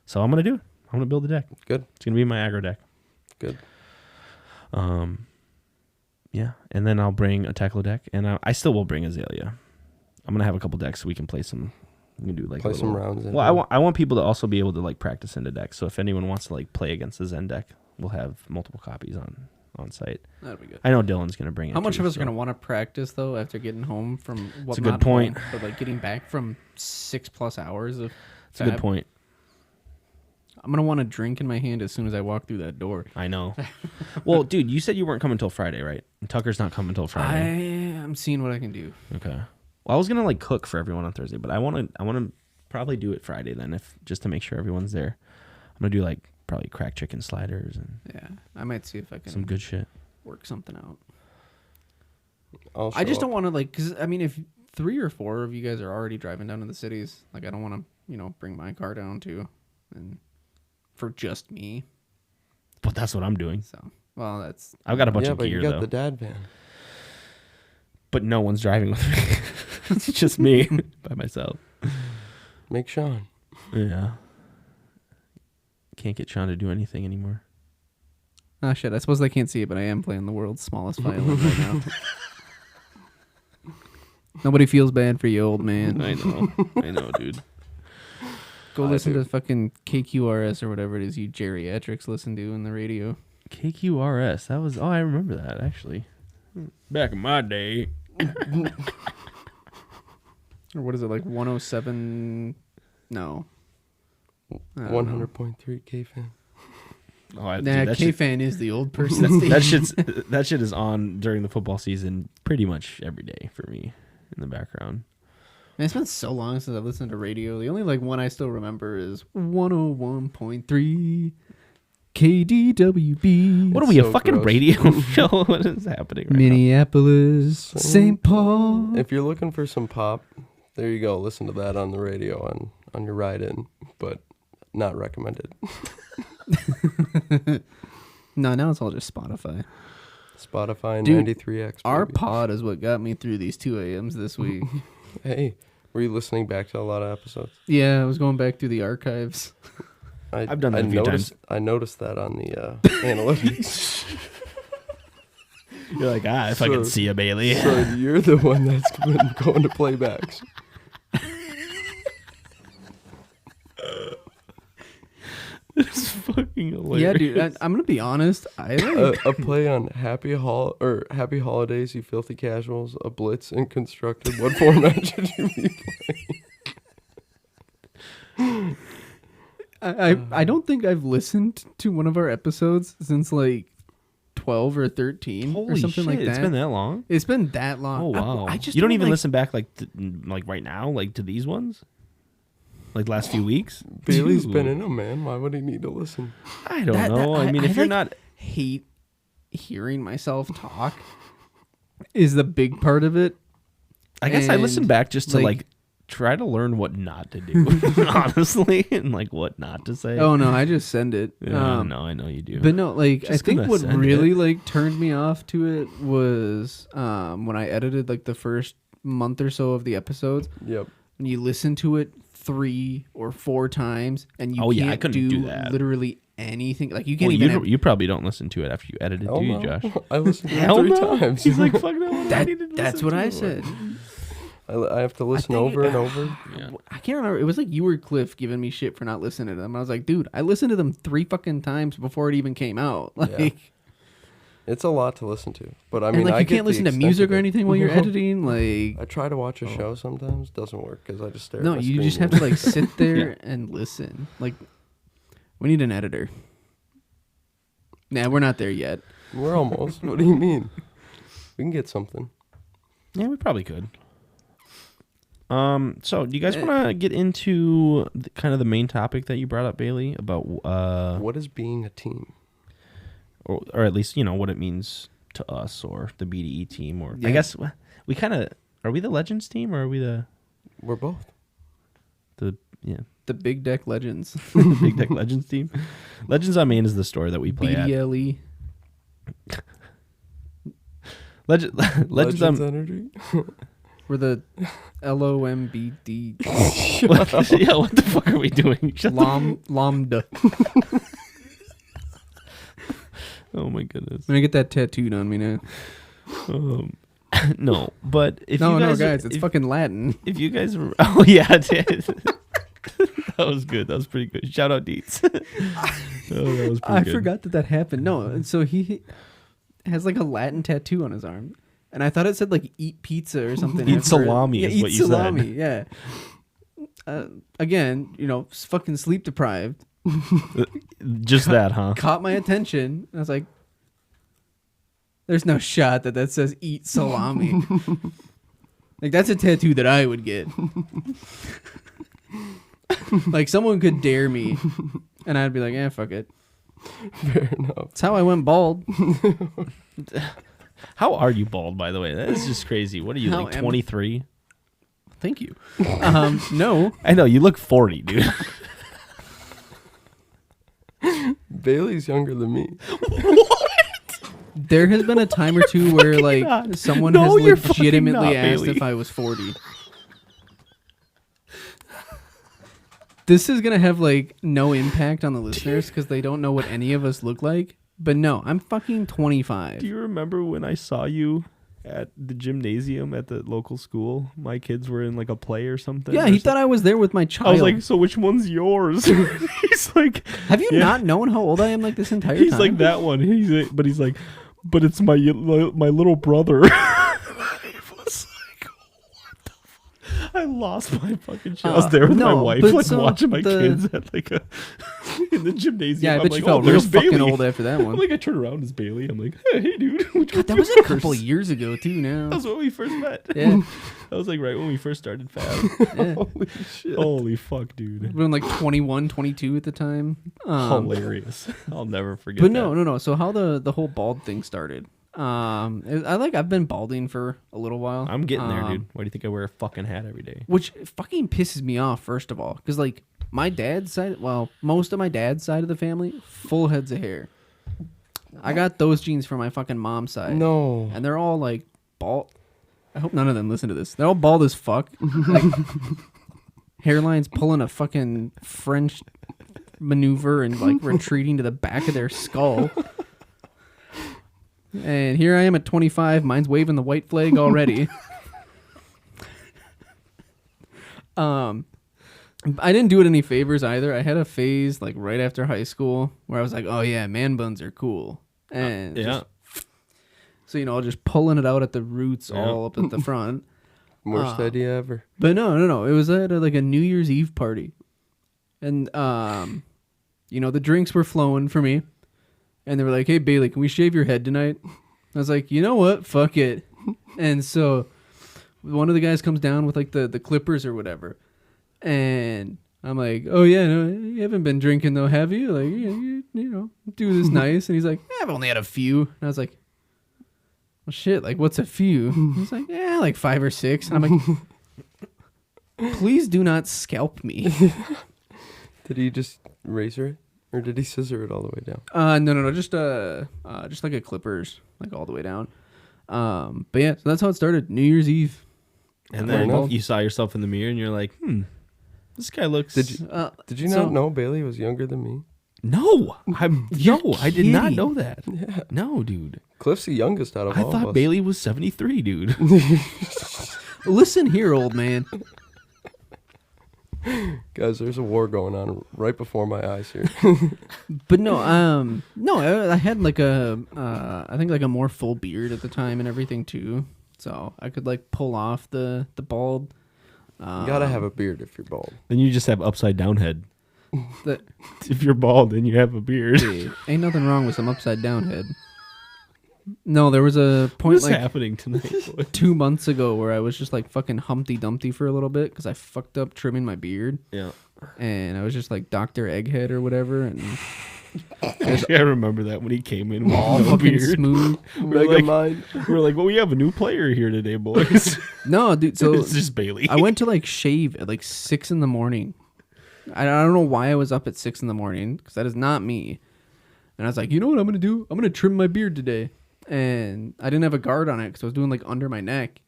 So I'm gonna do it. I'm gonna build a deck. Good. It's gonna be my aggro deck. Good. Yeah, and then I'll bring a Tecklo deck, and I still will bring Azalea. I'm gonna have a couple decks so we can play some. We can do like some rounds. Well, I want people to also be able to like practice into decks. So if anyone wants to like play against the Zen deck, we'll have multiple copies on site. That'd be good. I know Dylan's gonna bring it. How much too, of us so. are going to want to practice, though, after getting home from... Well, It's a good not point. Home, but, like, getting back from 6+ hours of... It's a good point. I'm going to want a drink in my hand as soon as I walk through that door. I know. Well, dude, you said you weren't coming till Friday, right? And Tucker's not coming till Friday. I'm seeing what I can do. Okay. Well, I was gonna like cook for everyone on Thursday, but I want to probably do it Friday then, just to make sure everyone's there. I'm gonna do like probably cracked chicken sliders and Yeah, I might see if I can some good shit. work something out. I'll I just show don't want to like, because I mean, if 3 or 4 of you guys are already driving down to the cities. Like, I don't want to, bring my car down too, and for just me. But that's what I'm doing. So, well, that's. I've got a bunch of but gear, you got though. the dad van. But no one's driving with me. It's just me by myself. Make Sean. Yeah. Can't get Sean to do anything anymore. Oh, shit. I suppose they can't see it, but I am playing the world's smallest violin right now. Nobody feels bad for you, old man. I know, dude. Go listen to fucking KQRS or whatever it is you geriatrics listen to in the radio. KQRS. That was... Oh, I remember that, actually. Back in my day. Or what is it, like 107? No. 100.3 K-Fan. Oh, K-Fan is the old person. that shit is on during the football season pretty much every day for me in the background. Man, it's been so long since I've listened to radio. The only one I still remember is 101.3 KDWB. What are we, a fucking gross radio show? What is happening right Minneapolis, St. Paul. If you're looking for some pop, there you go. Listen to that on the radio on your ride in, but not recommended. No, now it's all just Spotify. Spotify and Dude, 93X. Our pod is what got me through these 2 a.m.s this week. Hey, were you listening back to a lot of episodes? Yeah, I was going back through the archives. I've done that a few times. I noticed that on the analytics. You're like, if I can see a Bailey. So you're the one that's been going to playbacks. It's fucking hilarious. Yeah, dude, I'm going to be honest. I like... a play on Happy Holidays, you filthy casuals, a blitz and constructed. What format should you be playing? I don't think I've listened to one of our episodes since like 12 or 13 Holy or something shit, like that. It's been that long? It's been that long. Oh, wow. I just you don't even like, listen back like right now, like to these ones? Like last few weeks? Bailey's been in them, man. Why would he need to listen? I don't know. I mean, if you're not... hate hearing myself talk is the big part of it. I guess I listen back just to like try to learn what not to do, honestly, and like what not to say. Oh no, I just send it. No, I know you do. But no, like Just I think what really it. like turned me off to it was when I edited like the first month or so of the episodes. Yep. And you listen to it 3 or 4 times, and you can't I couldn't do that. Literally anything. Like you can't even. You probably don't listen to it after you edit it, do you, Josh? I listened to it 3 times. He's like, fuck no. That's what I said. I have to listen over and over. Yeah. I can't remember. It was like you or Cliff giving me shit for not listening to them. I was like, dude, I listened to them 3 fucking times before it even came out. Like, it's a lot to listen to. But I mean, like I you can't listen to music or anything while you're editing. Like, I try to watch a show sometimes. Doesn't work because I just stare. No, at my you screen just have to like sit there and listen. Like, we need an editor. Nah, we're not there yet. We're almost. What do you mean? We can get something. Yeah, we probably could. So do you guys want to get into kind of the main topic that you brought up, Bailey, about what is being a team, or at least what it means to us or the BDE team, or Yeah. I guess we kind of are we the Legends team or are we the? We're both. The Big Deck Legends. Big Deck Legends team. Legends on Main is the store that we play at. BDLE. Legends Energy. We're the LOMBD. Yeah, what the fuck are we doing? Lambda. Oh my goodness. I'm gonna get that tattooed on me now. No, but if no, you guys, guys, it's fucking Latin. If you guys, oh yeah, it is. That was good. That was pretty good. Shout out Dietz. That was pretty I good. forgot that happened. No, and so he has like a Latin tattoo on his arm, and I thought it said like "eat pizza" or something. Eat salami is eat what you salami, said. Yeah. Again, fucking sleep deprived. Just that, huh? Caught my attention. I was like, "There's no shot that says eat salami." Like that's a tattoo that I would get. Like someone could dare me, and I'd be like, "Yeah, fuck it." Fair enough. That's how I went bald. How are you bald, by the way? That is just crazy. What are you, How like am- 23? thank you. No. I know you look 40, dude. Bailey's younger than me. There has been a time or two where like not. someone No, has you're fucking legitimately not, asked Bailey. if I was 40. This is gonna have like no impact on the listeners because they don't know what any of us look like. But no, I'm fucking 25. Do you remember when I saw you at the gymnasium at the local school? My kids were in like a play or something. Yeah, he thought I was there with my child. I was like, so which one's yours? He's like, have you yeah. not known how old I am like this entire He's time? like that one. He's like, but it's my little brother. I was like, what the fuck? I lost my fucking shit. I was there with my wife, but like so watching my kids at like in the gymnasium. Yeah, I I'm bet like, you felt real there's fucking Bailey. old after that I'm one. like, I turn around, it's Bailey. I'm like, hey, dude. God, that was a couple of years ago too. Now. That was when we first met. Yeah. That was like right when we first started Fab. Yeah. Holy shit. Holy fuck, dude. We were like 21, 22 at the time. Hilarious. I'll never forget But that. no. So how the whole bald thing started? I've been balding for a little while. I'm getting there, dude. Why do you think I wear a fucking hat every day? Which fucking pisses me off, first of all, because like my dad's side, well, most of my dad's side of the family, full heads of hair. I got those genes from my fucking mom's side. No. And they're all like bald. I hope none of them listen to this. They're all bald as fuck. Like, hairlines pulling a fucking French maneuver and like retreating to the back of their skull. And here I am at 25. Mine's waving the white flag already. I didn't do it any favors either. I had a phase like right after high school where I was like, oh yeah, man buns are cool. And Yeah. so, just pulling it out at the roots all up at the front. Worst idea ever. But no. It was at like a New Year's Eve party. And, the drinks were flowing for me. And they were like, hey, Bailey, can we shave your head tonight? I was like, you know what? Fuck it. And so one of the guys comes down with like the clippers or whatever. And I'm like, oh, yeah, no, you haven't been drinking though, have you? Like, you do this nice. And he's like, I've only had a few. And I was like, well, shit, like, what's a few? He's like, yeah, like 5 or 6. And I'm like, please do not scalp me. Did he just razor it? Or did he scissor it all the way down? No, just like a clippers, like all the way down. But yeah, so that's how it started. New Year's Eve. And Fair then enough. you saw yourself in the mirror and you're like, this guy looks... Did you not know Bailey was younger than me? No, I did not kidding. know that. Yeah. No, dude. Cliff's the youngest out of I all of thought us. Bailey was 73, dude. Listen here, old man. Guys, there's a war going on right before my eyes here. But no, I had like I think like a more full beard at the time and everything too. So I could like pull off the bald. You gotta have a beard if you're bald. Then you just have upside down head. The, If you're bald, then you have a beard. hey, ain't nothing wrong with some upside down head. No, there was a point What's like happening tonight, boy? 2 months ago where I was just like fucking Humpty Dumpty for a little bit because I fucked up trimming my beard. Yeah. And I was just like Dr. Egghead or whatever, and I remember that when he came in with all no fucking beard. smooth. Mega Mind. We're like, well, we have a new player here today, boys. No, dude. So It's just Bailey. I went to like shave at like 6 a.m. I don't know why I was up at 6 a.m. because that is not me. And I was like, you know what I'm gonna do? I'm gonna trim my beard today. And I didn't have a guard on it because I was doing like under my neck,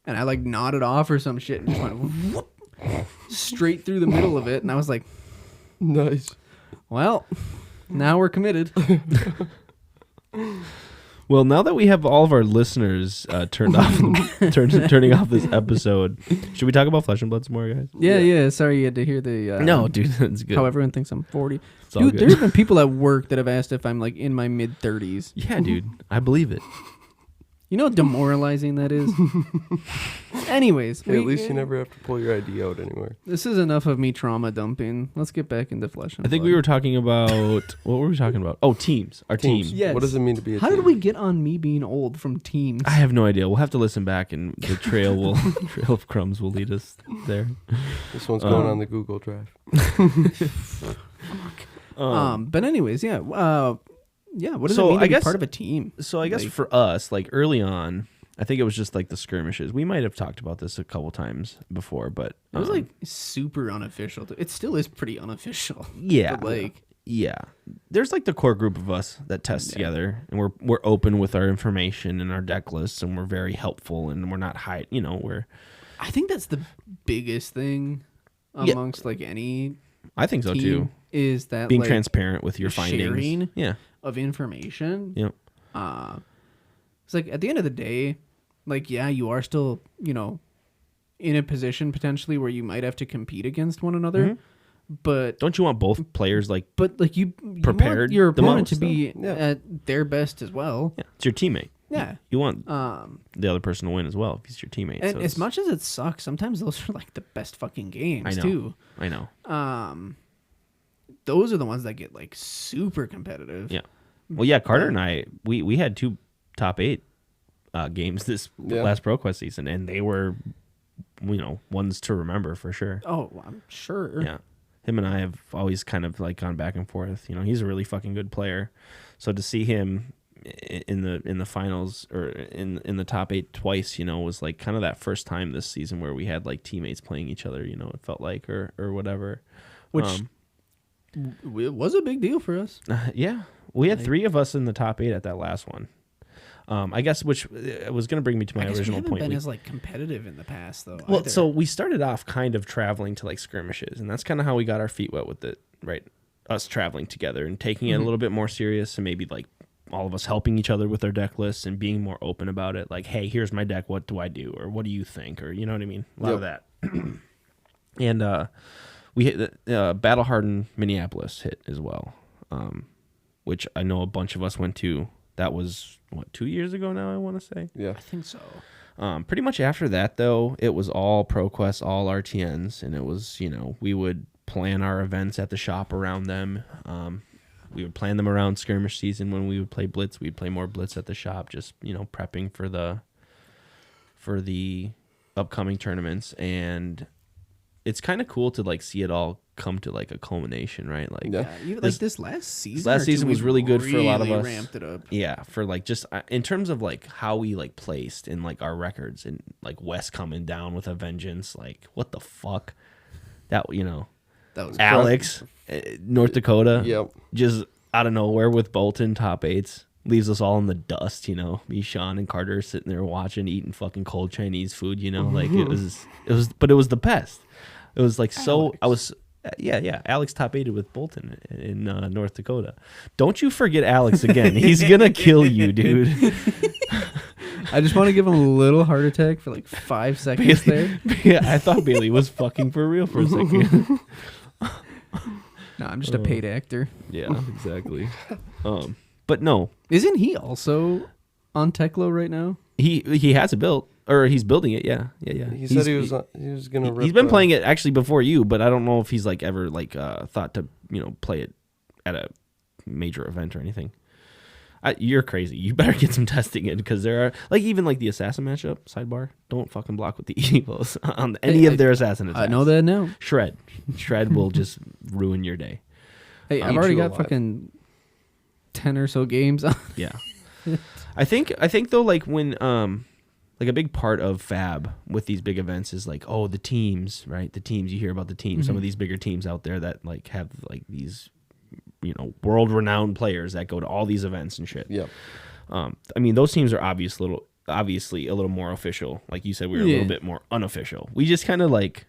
and I like nodded off or some shit and just went whoop, straight through the middle of it. And I was like, Nice. well, now we're committed. Well, now that we have all of our listeners turning off this episode, should we talk about Flesh and Blood some more, guys? Yeah. Sorry you had to hear the. No, dude, that's good. How everyone thinks I'm 40. It's all Dude, good. there's been people at work that have asked if I'm like in my mid 30s. Yeah, dude, I believe it. You know how demoralizing that is? Anyways. Hey, at least you never have to pull your ID out anywhere. This is enough of me trauma dumping. Let's get back into Flesh and I think Blood. we were talking about what were we talking about? Oh, teams. Our team. Yes. What does it mean to be a How team? did we get on me being old from teams? I have no idea. We'll have to listen back, and the trail of crumbs will lead us there. This one's going on the Google Drive. But anyways, yeah. What does So it mean to I be guess- part of a team? So I guess Like- for us, like early on, I think it was just like the skirmishes. We might have talked about this a couple times before, but it was like super unofficial. It still is pretty unofficial. Yeah. But like, yeah. There's like the core group of us that test together, and we're open with our information and our deck lists, and we're very helpful, and we're not we're. I think that's the biggest thing amongst like any. I think so team too. Is that being like, transparent with your findings? Sharing of information. Yep. It's like at the end of the day, like you are still in a position potentially where you might have to compete against one another. But don't you want both players But like you prepared want your opponent most, to be at their best as well. Yeah, it's your teammate. Yeah, you want the other person to win as well if he's your teammate. And so as much as it sucks, sometimes those are like the best fucking games too. I know. Those are the ones that get like super competitive. Yeah. Well, yeah, Carter and I we had 2 top 8 games this last ProQuest season, and they were ones to remember for sure. Oh, I'm sure. Yeah. Him and I have always kind of like gone back and forth. He's a really fucking good player. So to see him in the finals or in the top 8 twice, was like kind of that first time this season where we had like teammates playing each other, it felt like or whatever. Which it was a big deal for us. Yeah. We had 3 of us in the top 8 at that last one. I guess, which was going to bring me to my original point. We haven't been as like competitive in the past, though. Well, so we started off kind of traveling to like skirmishes, and that's kind of how we got our feet wet with it, right? Us traveling together and taking it a little bit more serious, and maybe like all of us helping each other with our deck lists and being more open about it. Like, hey, here's my deck. What do I do? Or what do you think? Or you know what I mean? A lot of that. And we hit Battle Hardened Minneapolis hit as well, which I know a bunch of us went to. That was, 2 years ago now, I want to say? Yeah. I think so. Pretty much after that, though, it was all ProQuest, all RTNs, and it was, we would plan our events at the shop around them. We would plan them around skirmish season when we would play Blitz. We'd play more Blitz at the shop, just, prepping for the upcoming tournaments. And it's kind of cool to, like, see it all come to like a culmination, right? Like, this last season. Last season was really good for a lot of us. Ramped it up. Yeah, for like just in terms of like how we like placed in like our records, and like West coming down with a vengeance. Like, what the fuck? That that was Alex, North Dakota. Yep. Just out of nowhere with Bolton top 8s. Leaves us all in the dust, Me, Sean, and Carter sitting there watching, eating fucking cold Chinese food, Like it was, but it was the best. It was like Alex. Alex top 8'd with Bolton in North Dakota. Don't you forget Alex again. He's gonna kill you, dude. I just want to give him a little heart attack for like 5 seconds there. Yeah, I thought Bailey was fucking for real for a second. No, I'm just a paid actor. Yeah, exactly. But no, isn't he also on Tecklo right now? He has it built. Or he's building it, yeah. He said he was gonna. He's been playing it actually before you, but I don't know if he's like ever like thought to play it at a major event or anything. You're crazy. You better get some testing in, because there are like even like the assassin matchup sidebar. Don't fucking block with the evils on any of their assassin attacks. I know that now. Shred will just ruin your day. Hey, I've already got fucking 10 or so games on. Yeah, I think though, like when like a big part of Fab with these big events is like, oh, the teams, right? The teams, you hear about the teams. Some of these bigger teams out there that like have like these, world-renowned players that go to all these events and shit. Yeah. I mean, those teams are obviously a little more official. Like you said, we were a little bit more unofficial. We just kind of like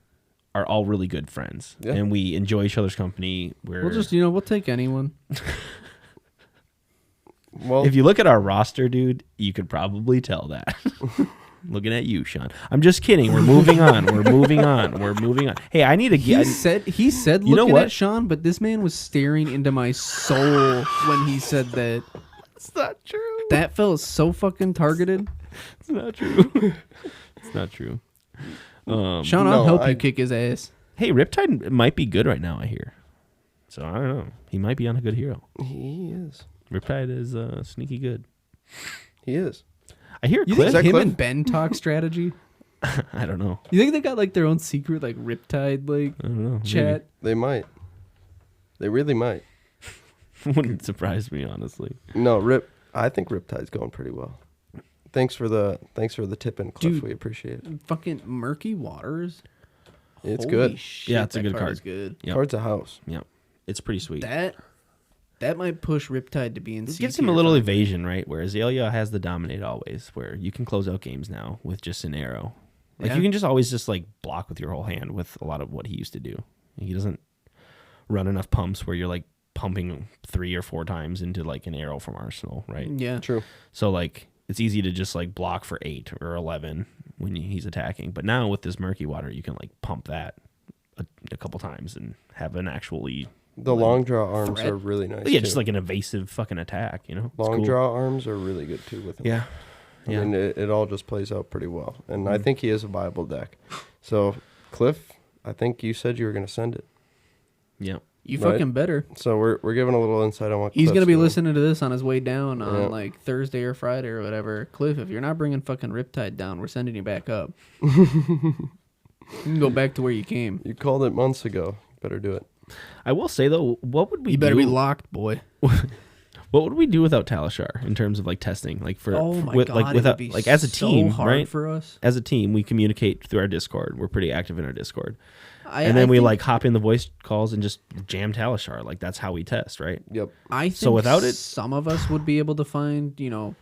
are all really good friends, and we enjoy each other's company. We'll just, we'll take anyone. Well, if you look at our roster, dude, you could probably tell that. Looking at you, Sean. I'm just kidding. We're moving on. Hey, I need to get. He said looking at Sean, but this man was staring into my soul when he said that. It's not true. That felt so fucking targeted. It's not true. It's not true. Sean, I'll help you kick his ass. Hey, Riptide might be good right now, I hear. So I don't know. He might be on a good hero. He is. Riptide is sneaky good. He is. I hear you Cliff. think him and Ben talk strategy? I don't know. You think they got like their own secret like Riptide like I don't know. chat? Maybe. They might. They really might. Wouldn't surprise me, honestly. No, I think Riptide's going pretty well. Thanks for the tip in, Cliff. Dude, We appreciate it. Fucking Murky Waters. It's Holy good. Shit, Yeah, it's a that good card. card. Is good. Yep. Card's a house. Yeah, it's pretty sweet. That might push Riptide to be in It C gives him a tier little for me. evasion, right? Whereas Azalea has the dominate always, where you can close out games now with just an arrow. Like Yeah. you can just always just like block with your whole hand with a lot of what he used to do. He doesn't run enough pumps where you're like pumping 3 or 4 times into like an arrow from Arsenal, right? Yeah. True. So like it's easy to just like block for 8 or 11 when he's attacking. But now with this Murky Water, you can like pump that a couple times and have an actually The long draw arms threat. are really nice. yeah, too. just like an evasive fucking attack, you know? It's long cool. draw arms are really good too with him. Yeah. I mean, it all just plays out pretty well. And Mm-hmm. I think he is a viable deck. So, Cliff, I think you said you were going to send it. Yeah. You Right. fucking better. So, we're giving a little insight on what He's Cliff's gonna be doing. listening to this on his way down on Yeah. like Thursday or Friday or whatever. Cliff, if you're not bringing fucking Riptide down, we're sending you back up. You can go back to where you came. You called it months ago. Better do it. I will say though, what would we You better do? be locked, boy. What would we do without Talishar in terms of like testing, like for Oh my with, god, like it would without be like as a so team, hard right? for us. As a team, we communicate through our Discord. We're pretty active in our Discord, I and then we think- like hop in the voice calls and just jam Talishar. Like that's how we test, right? Yep. I think So without it- some of us would be able to find,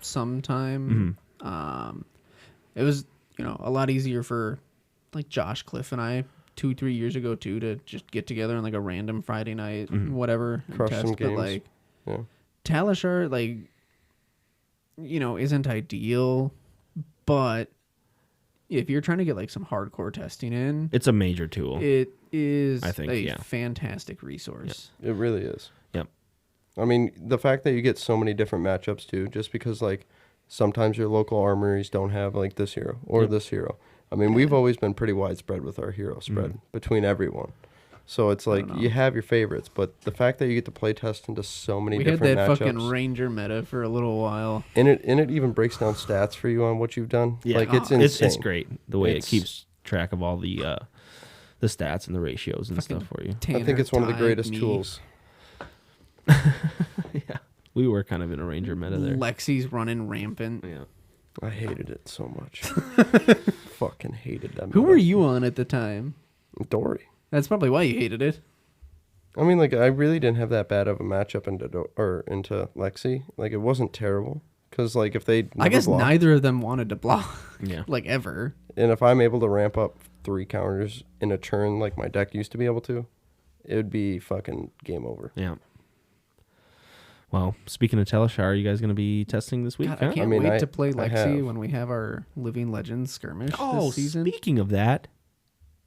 sometime. Mm-hmm. It was, a lot easier for like Josh, Cliff, and I 2-3 years ago too to just get together on like a random Friday night, whatever, and Crush some But games. like Yeah. Talishar, like, isn't ideal, but if you're trying to get like some hardcore testing in, It's a major tool. it is I think, a yeah. fantastic resource. It really is. Yep. I mean, the fact that you get so many different matchups too, just because like sometimes your local armories don't have like this hero or Yep. this hero. I mean, we've always been pretty widespread with our hero spread between everyone. So it's like know. you have your favorites, but the fact that you get to play test into so many We had different that matchups, fucking Ranger meta for a little while. and it even breaks down stats for you on what you've done. Yeah. Like it's Oh, insane. It's great the way It's- it keeps track of all the stats and the ratios and Fucking stuff for you. I think Tanner it's one of the tied greatest me. tools. Yeah, we were kind of in a Ranger meta there. Lexi's running rampant. Yeah. I hated it so much. Fucking hated that. Who meta. were you on at the time? Dory. That's probably why you hated it. I mean, like, I really didn't have that bad of a matchup into Lexi. Like, it wasn't terrible. Because, like, if they I guess block, neither of them wanted to block, Yeah. like ever. and if I'm able to ramp up 3 counters in a turn like my deck used to be able to, it would be fucking game over. Yeah. Well, speaking of Teleshar, are you guys going to be testing this week? God, I huh? can't mean, wait I- to play I Lexi have. when we have our Living Legends skirmish Oh, this season. speaking of that,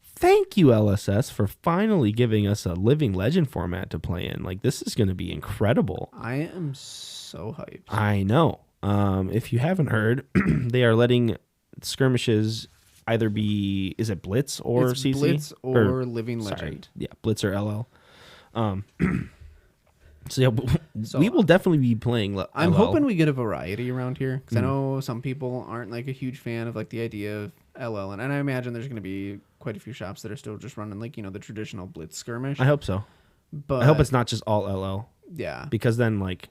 thank you, LSS, for finally giving us a Living Legend format to play in. Like, this is going to be incredible. I am so hyped. I know. If you haven't heard, they are letting skirmishes either be, is it Blitz or It's CC? Blitz or Living sorry, Legend. yeah, Blitz or LL. So yeah, So, we will definitely be playing. I'm LL. hoping we get a variety around here because I Mm. know some people aren't like a huge fan of like the idea of LL, and I imagine there's going to be quite a few shops that are still just running like the traditional Blitz skirmish. I hope so. But I hope it's not just all LL yeah, because then like,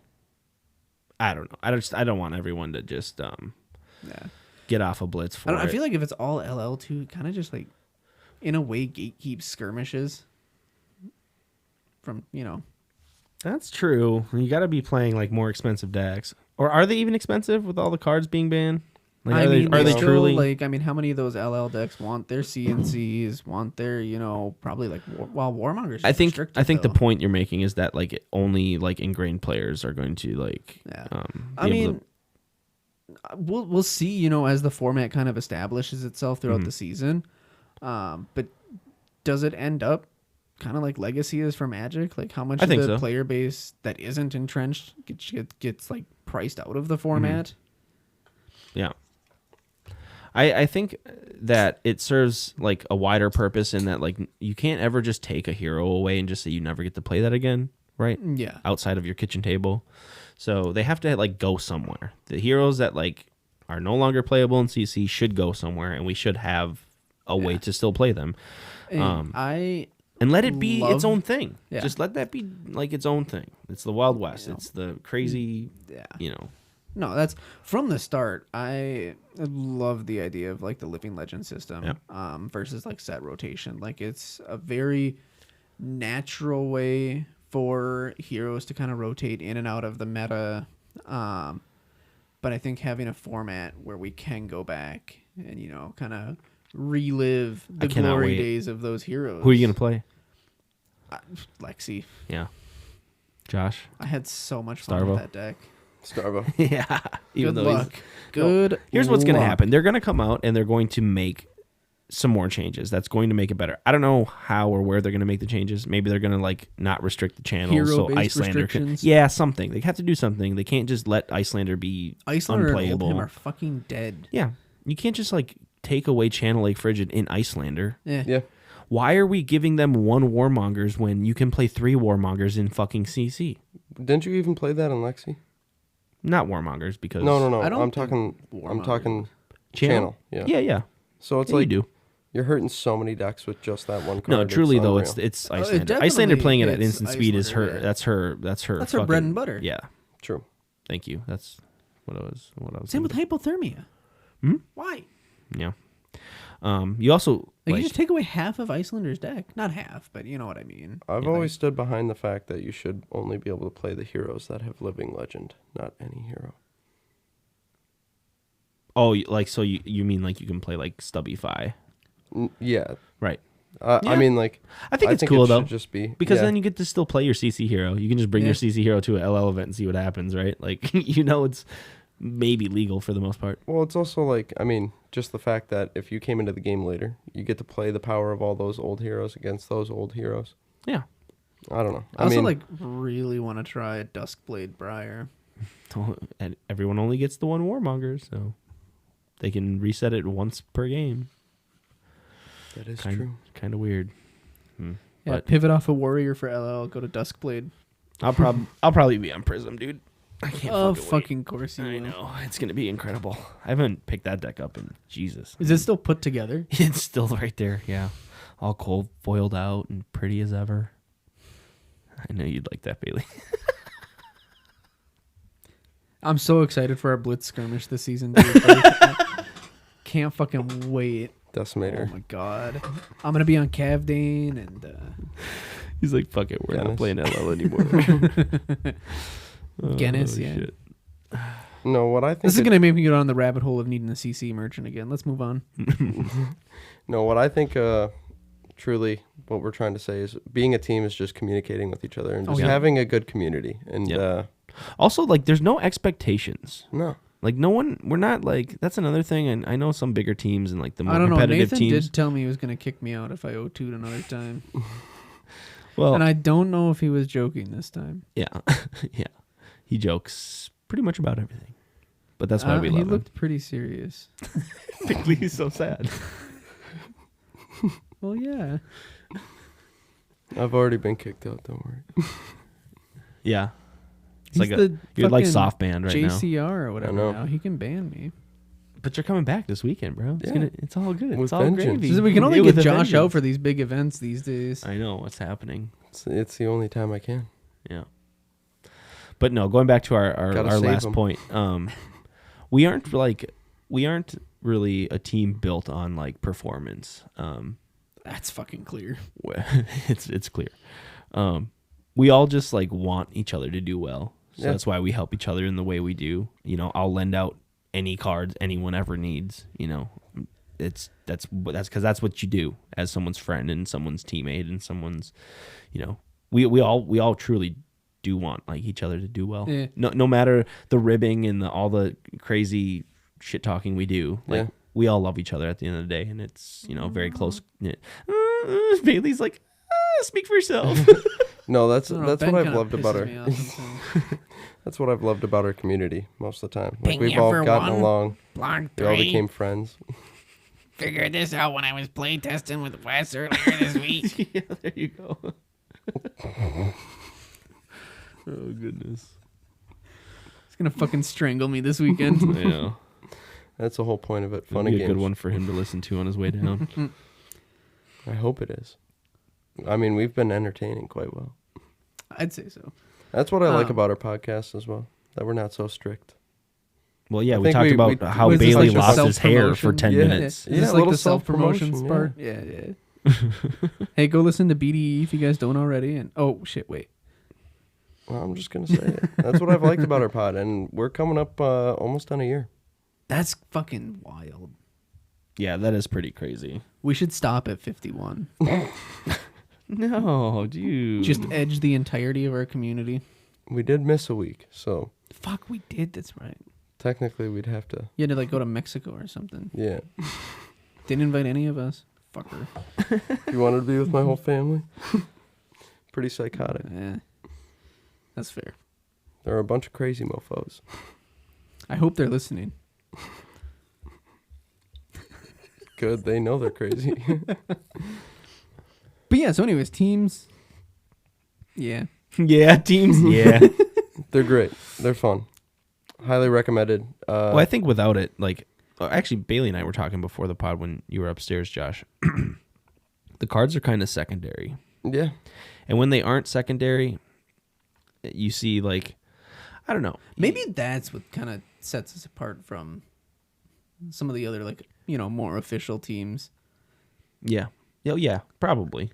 I don't know. I don't want everyone to just yeah. get off a Blitz for I it. feel like if it's all LL too, it kind of just like in a way gatekeeps skirmishes from That's true. You got to be playing like more expensive decks, or are they even expensive with all the cards being banned? Like, are they still, truly? like? I mean, how many of those LL decks want their CNCs? Want their probably like Warmongers? I think restricted, the though. point you're making is that like only like ingrained players are going to like. Yeah. Be I able mean, we'll see. As the format kind of establishes itself throughout Mm-hmm. the season. But does it end up kind of like Legacy is for Magic? Like how much I of think the so. player base that isn't entrenched gets like priced out of the Mm-hmm. format? Yeah. I think that it serves like a wider purpose in that like you can't ever just take a hero away and just say you never get to play that again, right? Yeah. Outside of your kitchen table. So they have to like go somewhere. The heroes that like are no longer playable in CC should go somewhere, and we should have a way to still play them. And And let it be its Love- own thing. Yeah. Just let that be like its own thing. It's the Wild West. It's the crazy, Yeah. No, that's from the start. I love the idea of like the living legend system versus like set rotation. Like it's a very natural way for heroes to kind of rotate in and out of the meta. But I think having a format where we can go back and, you know, kind of relive the glory days of those heroes. Who are you going to play? Lexi. Yeah. Josh? I had so much fun with that deck. Starvo. Yeah. Good luck. Good Here's what's going to luck. happen. They're going to come out and they're going to make some more changes. That's going to make it better. I don't know how or where they're going to make the changes. Maybe they're going to like not restrict the channels so Icelander can. Yeah, something. They have to do something. They can't just let Icelander be unplayable. And Oldhim are fucking dead. Yeah. You can't just like take away Channel Lake Frigid in Icelander. Yeah. Why are we giving them 1 Warmongers when you can play 3 Warmongers in fucking CC? Didn't you even play that in Lexi? Not Warmongers because No. I'm talking channel. Yeah. So it's yeah, like you do. You're hurting so many decks with just that one card. No, truly though, unreal. it's Icelander. Icelander playing it at instant speed is her. Yeah. That's her. That's her bread and butter. Yeah. True. Thank you. That's what I was. Same with hypothermia. Hmm? Why? Yeah. You also you just take away half of Icelander's deck. Not half, but you know what I mean. I've always stood behind the fact that you should only be able to play the heroes that have living legend, not any hero. Oh, like so you mean like you can play like Stubby Fi? Yeah. Right. I mean, like I think it's cool it though, should just be because then you get to still play your CC hero. You can just bring your CC hero to an LL event and see what happens, right? Like you know, it's maybe legal for the most part. Well, it's also like just the fact that if you came into the game later, you get to play the power of all those old heroes against those old heroes. Yeah. I don't know. I also really want to try Duskblade Briar. And everyone only gets the 1 Warmonger, so they can reset it once per game. That is true. Kind of weird. Yeah, but pivot off a warrior for LL. Go to Duskblade. I'll probably be on Prism, dude. I can't. Fucking course you will. I know it's gonna be incredible. I haven't picked that deck up in Jesus. Is it still put together? It's still right there. Yeah, all cold foiled out and pretty as ever. I know you'd like that, Bailey. I'm so excited for our Blitz skirmish this season, dude. I can't fucking wait. Decimator. Oh my god. I'm gonna be on Cavdane and he's like, fuck it, we're not playing LL anymore. Guinness, yeah. Shit. No, what I think this is gonna make me go down the rabbit hole of needing a CC merchant again. Let's move on. No, what I think truly what we're trying to say is being a team is just communicating with each other and just having a good community. And also, like, there's no expectations. No. Like, no one, we're not, like, that's another thing. And I know some bigger teams and, like, the more I don't know. competitive Nathan teams. did tell me he was going to kick me out if I O2'd another time. Well, and I don't know if he was joking this time. Yeah. Yeah. He jokes pretty much about everything. But that's why we love him. He looked pretty serious. He's so sad. Well, yeah. I've already been kicked out, don't worry. Yeah. It's He's like you're like soft banned right now. JCR or whatever now. He can ban me. But you're coming back this weekend, bro. It's all good. With it's all vengeance. gravy. We can only get Josh out for these big events these days. I know what's happening. It's the only time I can. Yeah. But no, going back to our last point, we aren't really a team built on like performance. That's fucking clear. It's clear. We all just like want each other to do well. So that's why we help each other in the way we do. You know, I'll lend out any cards anyone ever needs. You know, that's because that's what you do as someone's friend and someone's teammate and someone's, you know, we all truly do want like each other to do well. Yeah. No matter the ribbing and all the crazy shit talking we do. Like we all love each other at the end of the day, and it's, you know, very close. Bailey's like, speak for yourself. No, that's what I've loved about our. That's what I've loved about our community most of the time. Like we've all gotten along. We all became friends. Figured this out when I was play testing with Wes earlier this week. Yeah, there you go. Oh goodness. He's gonna fucking strangle me this weekend. I know. That's the whole point of it. Fun It'll and be games. a good one for him to listen to on his way down. I hope it is. I mean, we've been entertaining quite well. I'd say so. That's what I like about our podcast as well, that we're not so strict. Well, yeah, I we think talked about how was this Bailey like the lost his hair for self-promotion? 10 Yeah. minutes. Is this a like little the self-promotion self-promotion, part? Yeah. Hey, go listen to BDE if you guys don't already. And oh shit, wait. Well, I'm just gonna say it. That's what I've liked about our pod, and we're coming up almost on a year. That's fucking wild. Yeah, that is pretty crazy. We should stop at 51. No, dude. Just edge the entirety of our community. We did miss a week, so Fuck, we did. That's right. technically we'd have to. You had to like go to Mexico or something. Yeah. Didn't invite any of us. Fucker. You wanted to be with my whole family? Pretty psychotic. Yeah. That's fair. There are a bunch of crazy mofos. I hope they're listening. Good, they know they're crazy. But yeah, so anyways, teams. Yeah. Yeah, teams. Yeah. They're great. They're fun. Highly recommended. Well, I think without it, like, actually, Bailey and I were talking before the pod when you were upstairs, Josh. The cards are kind of secondary. Yeah. And when they aren't secondary, you see, like, I don't know. Maybe that's what kind of sets us apart from some of the other, like, you know, more official teams. Yeah. Yeah, probably.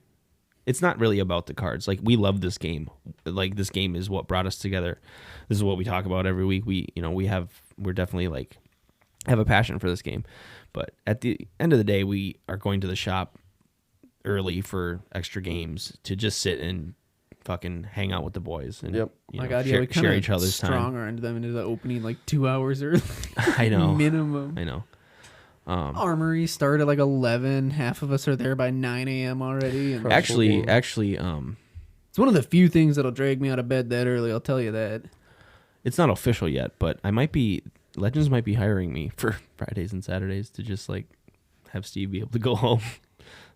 It's not really about the cards. Like, we love this game. Like, this game is what brought us together. This is what we talk about every week. We're definitely, like, have a passion for this game. But at the end of the day, we are going to the shop early for extra games to just sit and fucking hang out with the boys and Yep. My God, yeah, we kind share of each other's time. strong-armed them into the opening like 2 hours early. I know. Minimum. I know. Armory start at like 11. Half of us are there by 9 a.m. already. And Actually, it's one of the few things that'll drag me out of bed that early. I'll tell you that. it's not official yet, but Legends might be hiring me for Fridays and Saturdays to just like have Steve be able to go home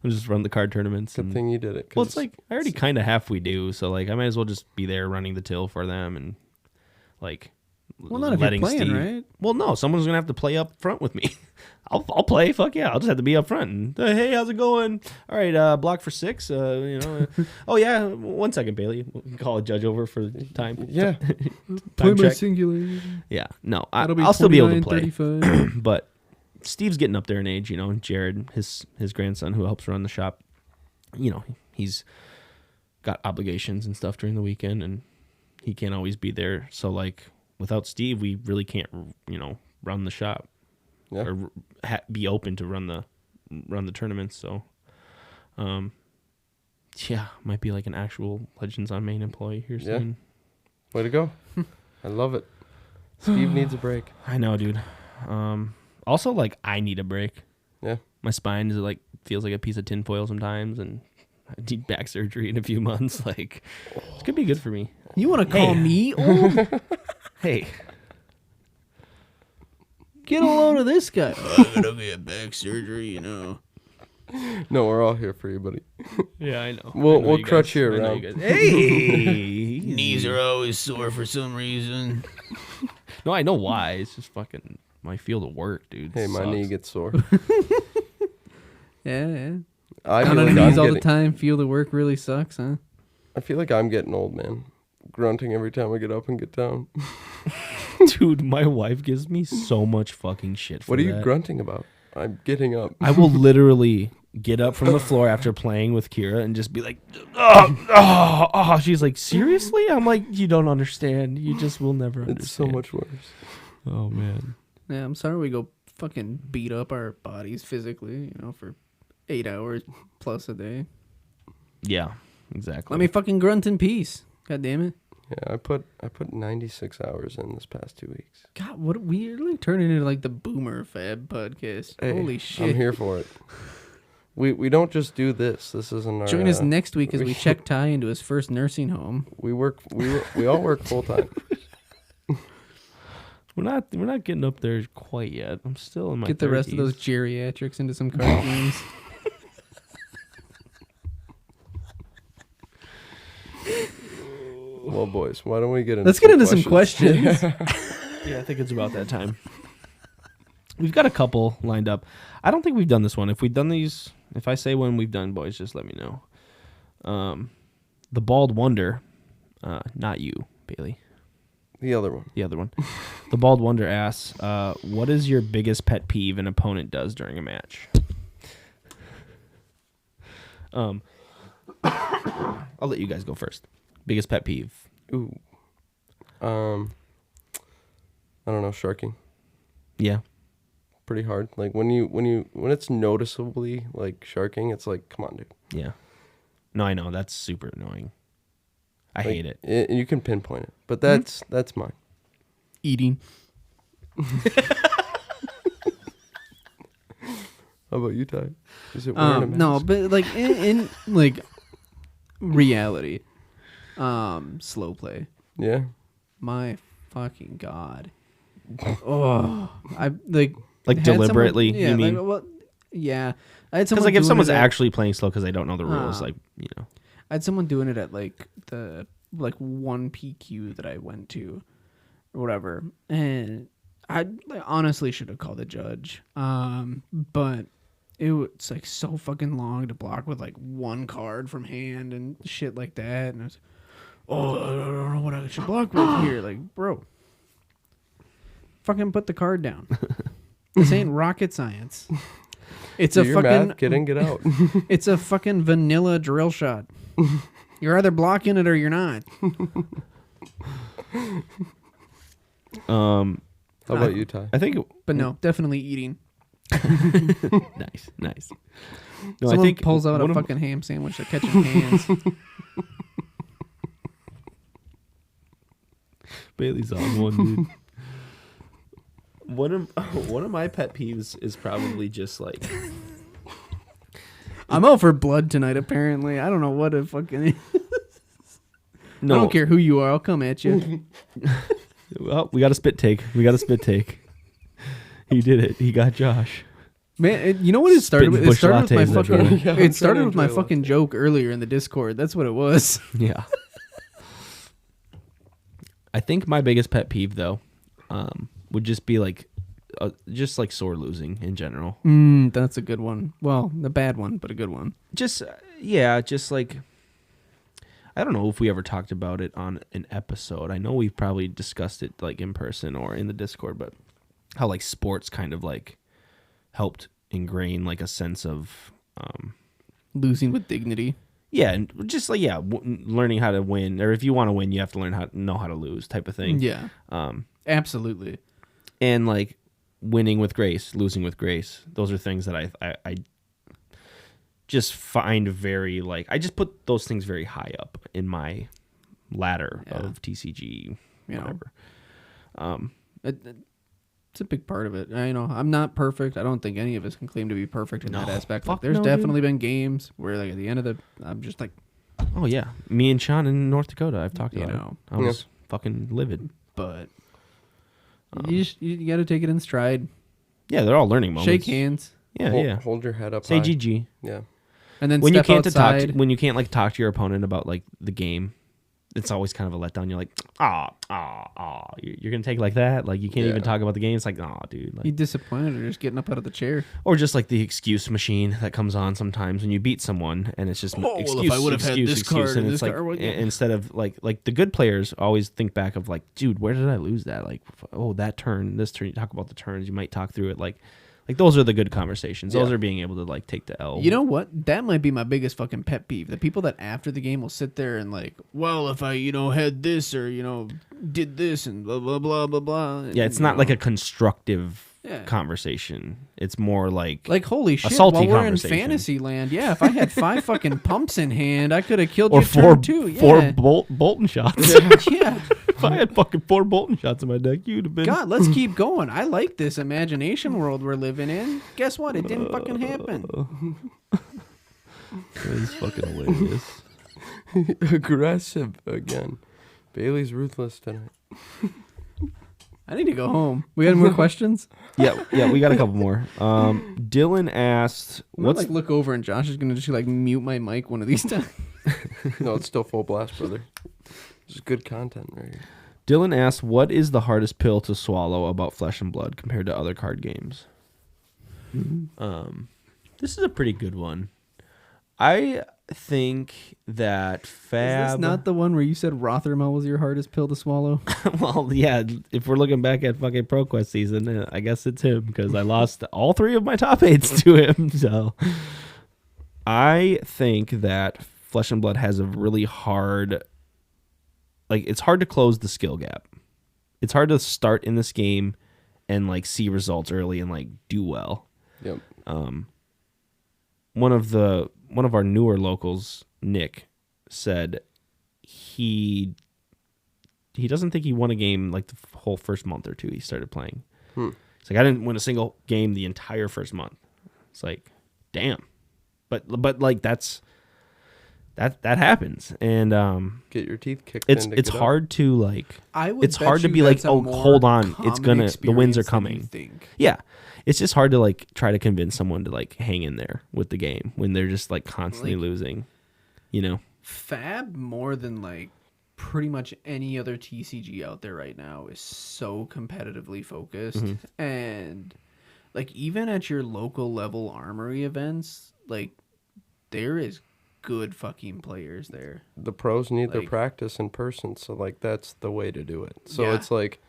and just run the card tournaments. Good thing you did it. Well, it's like I already kind of half we do, so like I might as well just be there running the till for them and like Well, not if you're playing, right? Well, no, someone's gonna have to play up front with me. I'll play. Fuck yeah, I'll just have to be up front. And, hey, how's it going? All right, block for 6. Oh yeah, 1 second, Bailey. We'll call a judge over for time. Yeah. Play time my check. singular. Yeah, no, That'll be I'll still be able to play. 35. But Steve's getting up there in age, and Jared, his grandson who helps run the shop, he's got obligations and stuff during the weekend, and he can't always be there. So like without Steve, we really can't, run the shop or be open to run the tournaments. So, might be like an actual Legends on Main employee here soon. Way to go. I love it. Steve needs a break. I know, dude. Also, like, I need a break. Yeah. My spine is like feels like a piece of tinfoil sometimes, and I need back surgery in a few months. Like, it's gonna be good for me. You want to call me old? Hey, Get a load of this guy. I'm gonna get back surgery, No, we're all here for you, buddy. yeah, I know. We'll crutch you around. Hey, Knees are always sore for some reason. No, I know why. It's just fucking my field of work, dude. Hey, my Sucks. knee gets sore. Yeah. I Down feel on like knees I'm all the getting, time. Feel the work really sucks, huh? I feel like I'm getting old, man. Grunting every time I get up and get down. Dude, my wife gives me so much fucking shit for What are you that. grunting about? I'm getting up. I will literally get up from the floor after playing with Kira and just be like, oh. She's like, seriously? I'm like, you don't understand. You just will never understand. It's so much worse. Oh, man. Yeah, I'm sorry we go fucking beat up our bodies physically, for 8 hours plus a day. Yeah, exactly. Let me fucking grunt in peace. God damn it. Yeah, I put 96 hours in this past 2 weeks. God, what we're like turning into like the Boomer Fab podcast. Hey, Holy shit. I'm here for it. We don't just do this. This isn't our... Join us next week as we check Ty into his first nursing home. We all work full time. We're not getting up there quite yet. I'm still in my Get the rest of 30s. those geriatrics into some card games. Well, boys, why don't we get into Let's get into some questions. Yeah, I think it's about that time. We've got a couple lined up. I don't think we've done this one. If we've done these, if I say when we've done, boys, just let me know. The Bald Wonder, not you, Bailey. The other one. The other one. The Bald Wonder asks, what is your biggest pet peeve an opponent does during a match? I'll let you guys go first. Biggest pet peeve. Ooh. I don't know, sharking. Yeah. Pretty hard. Like when it's noticeably like sharking, it's like, come on, dude. Yeah. No, I know. That's super annoying. I hate it. You can pinpoint it, but that's mine. Eating. How about you, Ty? Is it wearing a mask? No, but like in like reality, slow play. Yeah. My fucking god. Oh, I like Like had deliberately, someone, yeah, you mean? Like, well, yeah. I had Because someone like if doing someone's it at- actually playing slow because they don't know the rules, like, you know. I had someone doing it at like the one PQ that I went to, or whatever, and I honestly should have called a judge. But it was like so fucking long to block with like one card from hand and shit like that, and I was, I don't know what I should block with here. Like, bro, fucking put the card down. This ain't rocket science. It's Do a your fucking math, get in, get out. It's a fucking vanilla drill shot. You're either blocking it or you're not. How about you, Ty? I think But no, definitely eating. nice. No, Someone I think pulls out one a of- fucking ham sandwich that catches hands. Bailey's on one, dude. One of my pet peeves is probably just like I'm out for blood tonight, apparently. I don't know what it fucking is. no. I don't care who you are. I'll come at you. Well, we got a spit take. He did it. He got Josh. Man, you know what it started with? Spitting It started with my bush lattes fucking. everywhere. Yeah, I'm It started trying with to my enjoy fucking joke earlier in the Discord. That's what it was. Yeah. I think my biggest pet peeve though, would just be like, just like sore losing in general. That's a good one. Well, a bad one, but a good one. Just like, I don't know if we ever talked about it on an episode. I know we've probably discussed it like in person or in the Discord, but how like sports kind of like helped ingrain like a sense of Losing with dignity. yeah, and just like learning how to win, or if you want to win, you have to learn how to know how to lose, type of thing. Yeah. Absolutely. And like winning with grace, losing with grace. Those are things that I just find very like, I just put those things very high up in my ladder of TCG, whatever. It's a big part of it. I'm not perfect. I don't think any of us can claim to be perfect in that aspect. Like, Fuck there's no, definitely been games where like at the end of I'm just like, Oh yeah, me and Sean in North Dakota, I've talked You about know. it. I was fucking livid. but you got to take it in stride. Yeah, they're all learning moments. Shake hands, Yeah, Hold your head up say high. GG. Yeah. and then When you step can't outside. when you can't like talk to your opponent about like the game, it's always kind of a letdown. You're like, you're gonna take it like that. Like you can't even talk about the game. It's like, dude. Like, You disappointed or just getting up out of the chair. or just like the excuse machine that comes on sometimes when you beat someone, and it's just excuse, if I would've had excuse, this excuse, card and and it's this like card, instead of like the good players always think back of like, dude, where did I lose that? Like, that turn, this turn. You talk about the turns. You might talk through it. Like those are the good conversations. Those are being able to like take the L. You know what? That might be my biggest fucking pet peeve. The people that after the game will sit there and like, well, if I, had this or, did this and blah, blah, blah, blah, blah. And, Yeah, it's not like a constructive Yeah. conversation. It's more like holy shit, salty while we're in conversation. fantasy land, if I had 5 fucking pumps in hand, I could have killed or you turn 2. Yeah. four Bolton shots. Yeah. If I had fucking 4 Bolton shots in my deck, you'd have been. God, let's keep going. I like this imagination world we're living in. Guess what? It didn't fucking happen. It's fucking hilarious. Aggressive again. Bailey's ruthless tonight. I need to go home. We got any more questions? Yeah, we got a couple more. Dylan asked, I'm gonna, "What's look over and Josh is gonna just mute my mic one of these times. No, it's still full blast, brother. This is good content right here. Dylan asked, what is the hardest pill to swallow about Flesh and Blood compared to other card games? This is a pretty good one. I think that Fab. Is this not the one where you said Rothermel was your hardest pill to swallow? Well, yeah. If we're looking back at fucking ProQuest season, I guess it's him because I lost all 3 of my top 8s to him. So I think that Flesh and Blood has a really hard. Like, it's hard to close the skill gap. It's hard to start in this game and like see results early and like do well. Yep. One of our newer locals, Nick, said he doesn't think he won a game like the whole first month or 2 he started playing. It's like, I didn't win a single game the entire first month. It's like, damn. But like that happens, and Get your teeth kicked. it's hard to like. It's bet hard to you be like, that's a oh, more hold on, it's common gonna, the wins are experience than you coming. think. Yeah, it's just hard to like try to convince someone to like hang in there with the game when they're just like constantly losing. You know, Fab, more than like pretty much any other TCG out there right now, is so competitively focused, and like even at your local level armory events, like there is good fucking players there. The pros need their Like- practice in person, so like that's the way to do it. So Yeah. it's like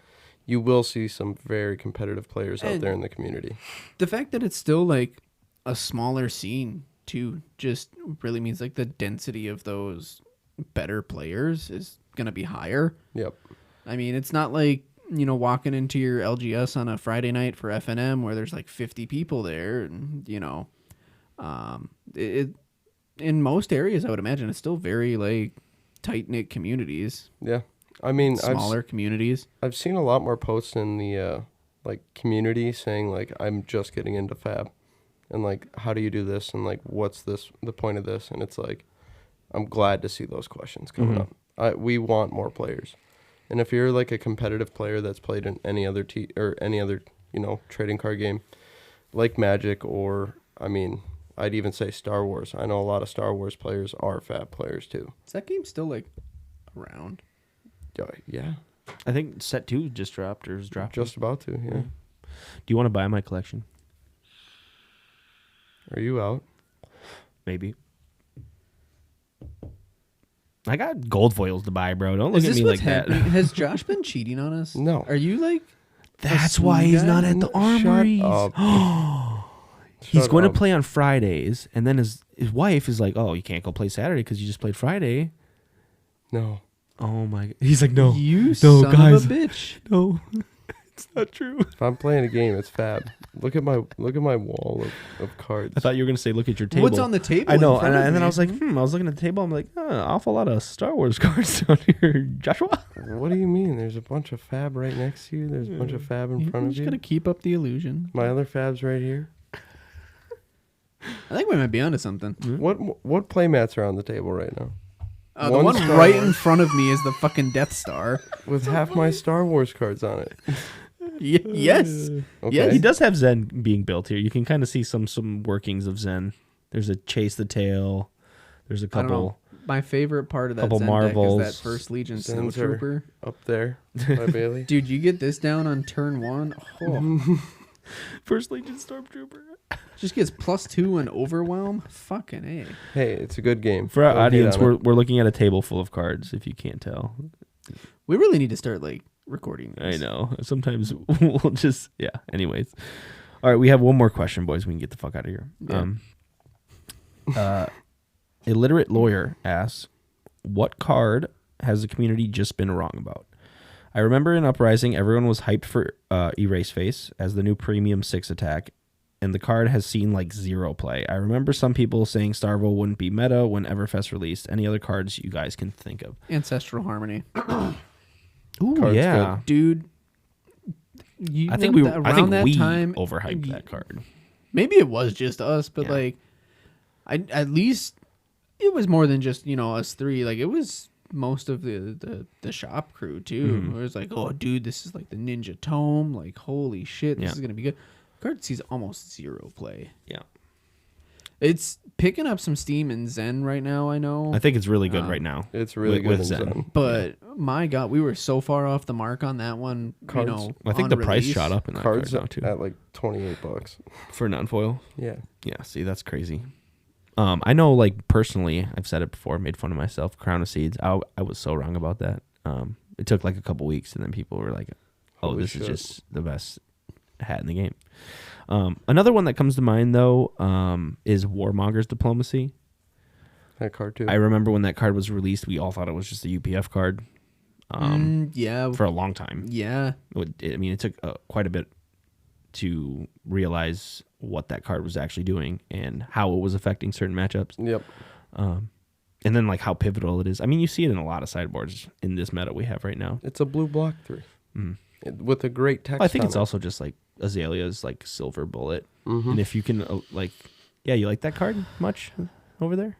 you will see some very competitive players out And- there in the community. The fact that it's still like a smaller scene too just really means like the density of those better players is gonna be higher. Yep. I mean, it's not like, you know, walking into your LGS on a Friday night for FNM where there's like 50 people there, and you know, it in most areas I would imagine it's still very like tight knit communities, Yeah. I mean, smaller communities. I've seen a lot more posts in the like community saying like I'm just getting into Fab, and like how do you do this, and like what's the point of this, and it's like I'm glad to see those questions coming up. We want more players, and if you're like a competitive player that's played in any other you know trading card game, like Magic, or I mean I'd even say Star Wars. I know a lot of Star Wars players are Fab players too. Is that game still like around? Yeah, I think set 2 just dropped or is dropping. just about to. Yeah. Do you want to buy my collection? Are you out? Maybe. I got gold foils to buy, bro. Don't look Is at this me what's like that. happening? Has Josh been cheating on us? No. Are you like That's why he's not at the armories. Shut He's Shut going up. to play on Fridays, and then his wife is like, "Oh, you can't go play Saturday because you just played Friday." No. Oh my! He's like, "No, you no, son guys, of a bitch? no, it's not true." If I'm playing a game, it's Fab. Look at my wall of cards. I thought you were going to say, "Look at your table." What's on the table? I know, in front and of then me? I was like, I was looking at the table. I'm like, awful lot of Star Wars cards down here, Joshua. What do you mean? There's a bunch of Fab right next to you. There's a bunch of Fab in You're front of just you. gotta keep up the illusion. My other Fab's right here. I think we might be onto something. What playmats are on the table right now? The One one Star right Wars. in front of me is the fucking Death Star. With half my Star Wars cards on it. Yes. Okay. Yes. He does have Zen being built here. You can kind of see some workings of Zen. There's a Chase the Tail. There's a I don't know. couple. My favorite part of that Couple Zen Marvels. deck is that First Legion Zens Snowtrooper. Up there by Bailey. Dude, you get this down on turn 1. Oh, First Legion Stormtrooper. just gets +2 and overwhelm. Fucking A. Hey, it's a good game. For our Don't hate audience, on it. we're looking at a table full of cards. If you can't tell, We really need to start like recording I these. know. Sometimes we'll just Anyways, all right. We have one more question, boys. We can get the fuck out of here. Yeah. Illiterate lawyer asks, "What card has the community just been wrong about?" I remember in Uprising, everyone was hyped for Erase Face as the new premium 6 attack, and the card has seen like 0 play. I remember some people saying Starvo wouldn't be meta when Everfest released. Any other cards you guys can think of? Ancestral Harmony. Ooh, Card's yeah. Dude. I think around that we time overhyped that card. Maybe it was just us, but Yeah. like at least it was more than just, you know, us 3. Like it was most of the shop crew too. Mm-hmm. It was like, oh dude, this is like the Ninja Tome, like holy shit, this Yeah. is gonna be good. Card sees almost 0 play. Yeah. It's picking up some steam in Zen right now, I know. I think it's really good right now. It's really with good in Zen. Zen. But my God, we were so far off the mark on that one. Cards- You know, I think on the price release. shot up in that card Cards now too at like $28. for non-foil. Yeah. Yeah, see, that's crazy. I know, like, personally, I've said it before, made fun of myself. Crown of Seeds. I was so wrong about that. It took like a couple weeks, and then people were like, "Oh, Holy this shit. is just the best hat in the game." Another one that comes to mind though is Warmonger's Diplomacy. That card too. I remember when that card was released, we all thought it was just a UPF card. Yeah. For a long time. Yeah. It took quite a bit to realize what that card was actually doing and how it was affecting certain matchups. Yep. And then like how pivotal it is. I mean, you see it in a lot of sideboards in this meta we have right now. It's a blue block 3 with a great text. I think on it's it. also just like Azalea's like silver bullet. Mhm. And if you can you like that card much over there?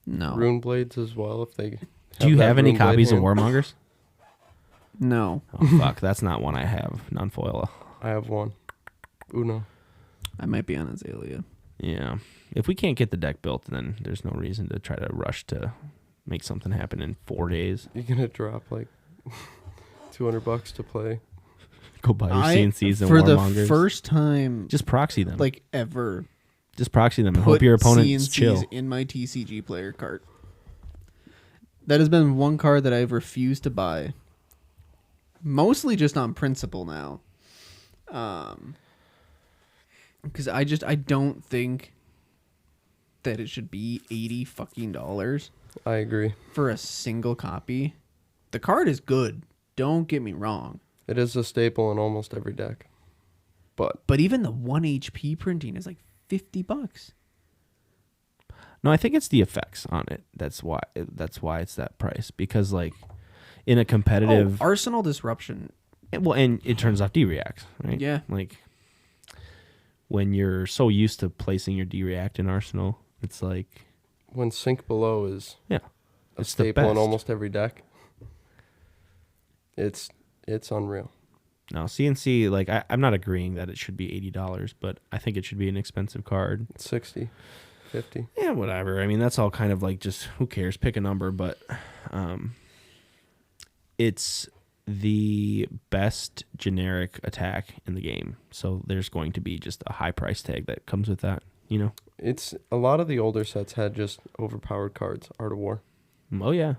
No. Rune Blades as well. If they Do you that have any Rune Blade copies of hand. Warmongers? No. Oh fuck, that's not one I have. Non-foil. I have one. Uno. I might be on Azalea. Yeah. If we can't get the deck built, then there's no reason to try to rush to make something happen in 4 days. You're gonna drop like $200 to play. Go buy your CNCs and for Warmongers. the first time, Just proxy them. like ever, Just proxy them and put hope your opponent's CNCs chill. in my TCG player cart. That has been one card that I've refused to buy. Mostly just on principle now. Because I don't think that it should be $80 fucking dollars I agree. for a single copy. The card is good. Don't get me wrong. It is a staple in almost every deck. But even the 1 HP printing is like $50. No, I think it's the effects on it. That's why it's that price. Because like in a competitive, Arsenal Disruption. and it turns off D-reacts, right? Yeah. Like when you're so used to placing your D-react in Arsenal, it's like When Sink Below is a a staple in almost every deck, it's unreal. No, CNC, like I'm not agreeing that it should be $80, but I think it should be an expensive card. It's 60, 50. Yeah, whatever. I mean, that's all kind of like just who cares? Pick a number, but it's the best generic attack in the game. So there's going to be just a high price tag that comes with that, you know? It's a lot of the older sets had just overpowered cards. Art of War. Oh, yeah.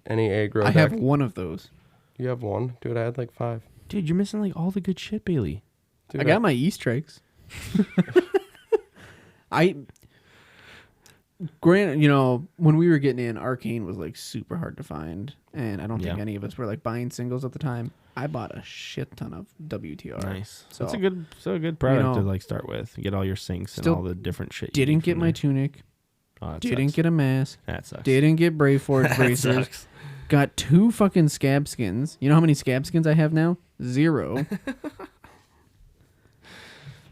Any aggro I deck. have one of those. You have one? Dude, I had like 5. Dude, you're missing like all the good shit, Bailey. Dude, I got my E-strikes. Granted, when we were getting in, Arcane was like super hard to find, and I don't think any of us were like buying singles at the time. I bought a shit ton of WTR. Nice. So That's a good product to like start with. Get all your sinks and still all the different shit. Didn't get my tunic. Didn't get a mask. That sucks. Didn't get Brave Forge That bracers. sucks. Got 2 fucking scab skins. You know how many scab skins I have now? 0.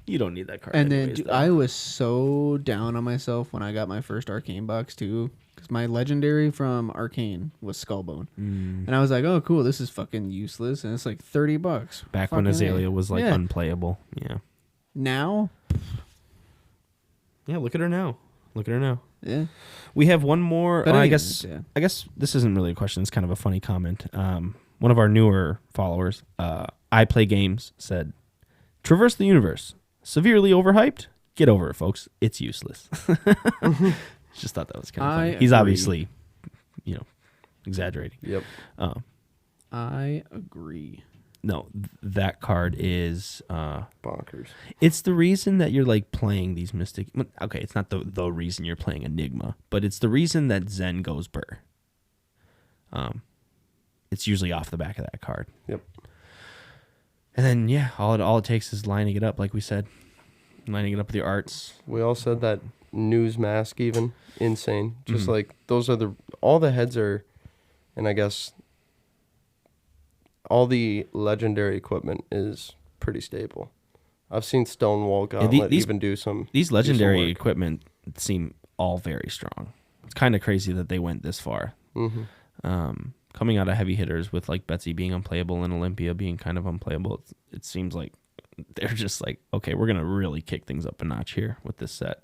You don't need that card. And then anyways, dude, though. I was so down on myself when I got my first Arcane box too, because my legendary from Arcane was Skullbone, and I was like, "Oh, cool, this is fucking useless," and it's like $30. Back when Fucking Azalea A. was like Yeah. unplayable. Yeah. Now, Yeah. Look at her now. yeah, We have one more. But I anyways, guess. yeah. I guess this isn't really a question. It's kind of a funny comment. One of our newer followers, I Play Games, said, "Traverse the universe. Severely overhyped. Get over it, folks. It's useless." Just thought that was kind of funny. He's agree. obviously, exaggerating. Yep. I agree. No, that card is. Bonkers. It's the reason that you're like playing these Mystic. Okay, it's not the reason you're playing Enigma, but it's the reason that Zen goes burr. It's usually off the back of that card. Yep. And then all it takes is lining it up, like we said, lining it up with your arts. We all said that news mask even insane. Just like those are all the heads are, and I guess all the legendary equipment is pretty stable. I've seen Stonewall Gauntlet even do some. These legendary work. equipment seem all very strong. It's kind of crazy that they went this far. Coming out of heavy hitters with like Betsy being unplayable and Olympia being kind of unplayable, it seems like they're just like, okay, we're gonna really kick things up a notch here with this set.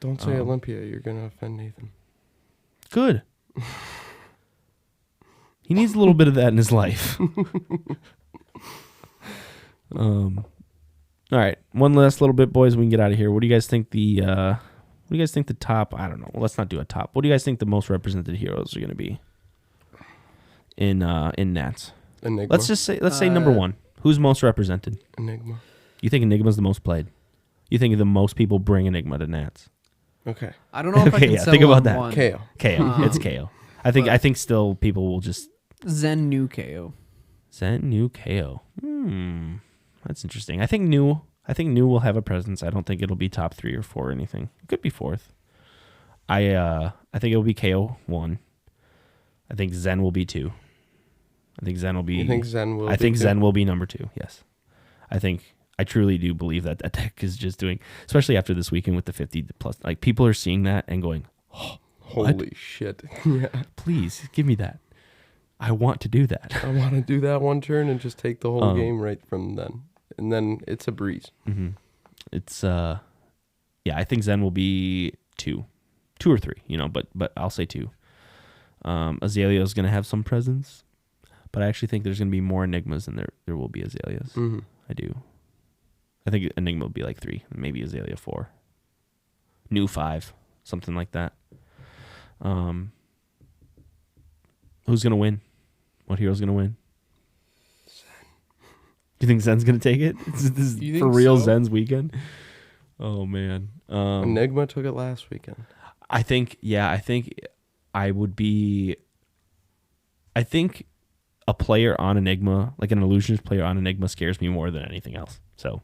Don't say Olympia. You're gonna offend Nathan. Good. He needs a little bit of that in his life. All right, one last little bit, boys. We can get out of here. What do you guys think the do you guys think the top? I don't know. Let's not do a top. What do you guys think the most represented heroes are going to be in Nats? Enigma. Let's say number one. Who's most represented? Enigma. You think Enigma's the most played? You think the most people bring Enigma to Nats? Okay. I don't know if I can settle think about on that. one. KO. KO. It's KO. I think still people will just Zen new KO. Zen new KO. That's interesting. I think new will have a presence. I don't think it'll be top 3 or 4 or anything. It could be 4th. I think it'll be KO 1. I think Zen will be 2. I think Zen will be. You think Zen will? I think Zen will be number 2. Yes, I truly do believe that deck is just doing, especially after this weekend with the 50 plus. Like people are seeing that and going, "Oh, holy shit! Yeah. Please give me that. I want to do that. I want to do that one turn and just take the whole game right from then, and then it's a breeze." Mm-hmm. It's I think Zen will be 2 or 3. But I'll say 2. Azalea is going to have some presence. But I actually think there's going to be more Enigmas than there will be Azaleas. Mm-hmm. I do. I think Enigma will be like 3, maybe Azalea 4. New 5, something like that. Who's going to win? What hero's going to win? Zen. You think Zen's going to take it? This is for real so? Zen's weekend? Oh, man. Enigma took it last weekend. I think I would be... I think... a player on Enigma, like an illusionist player on Enigma, scares me more than anything else. So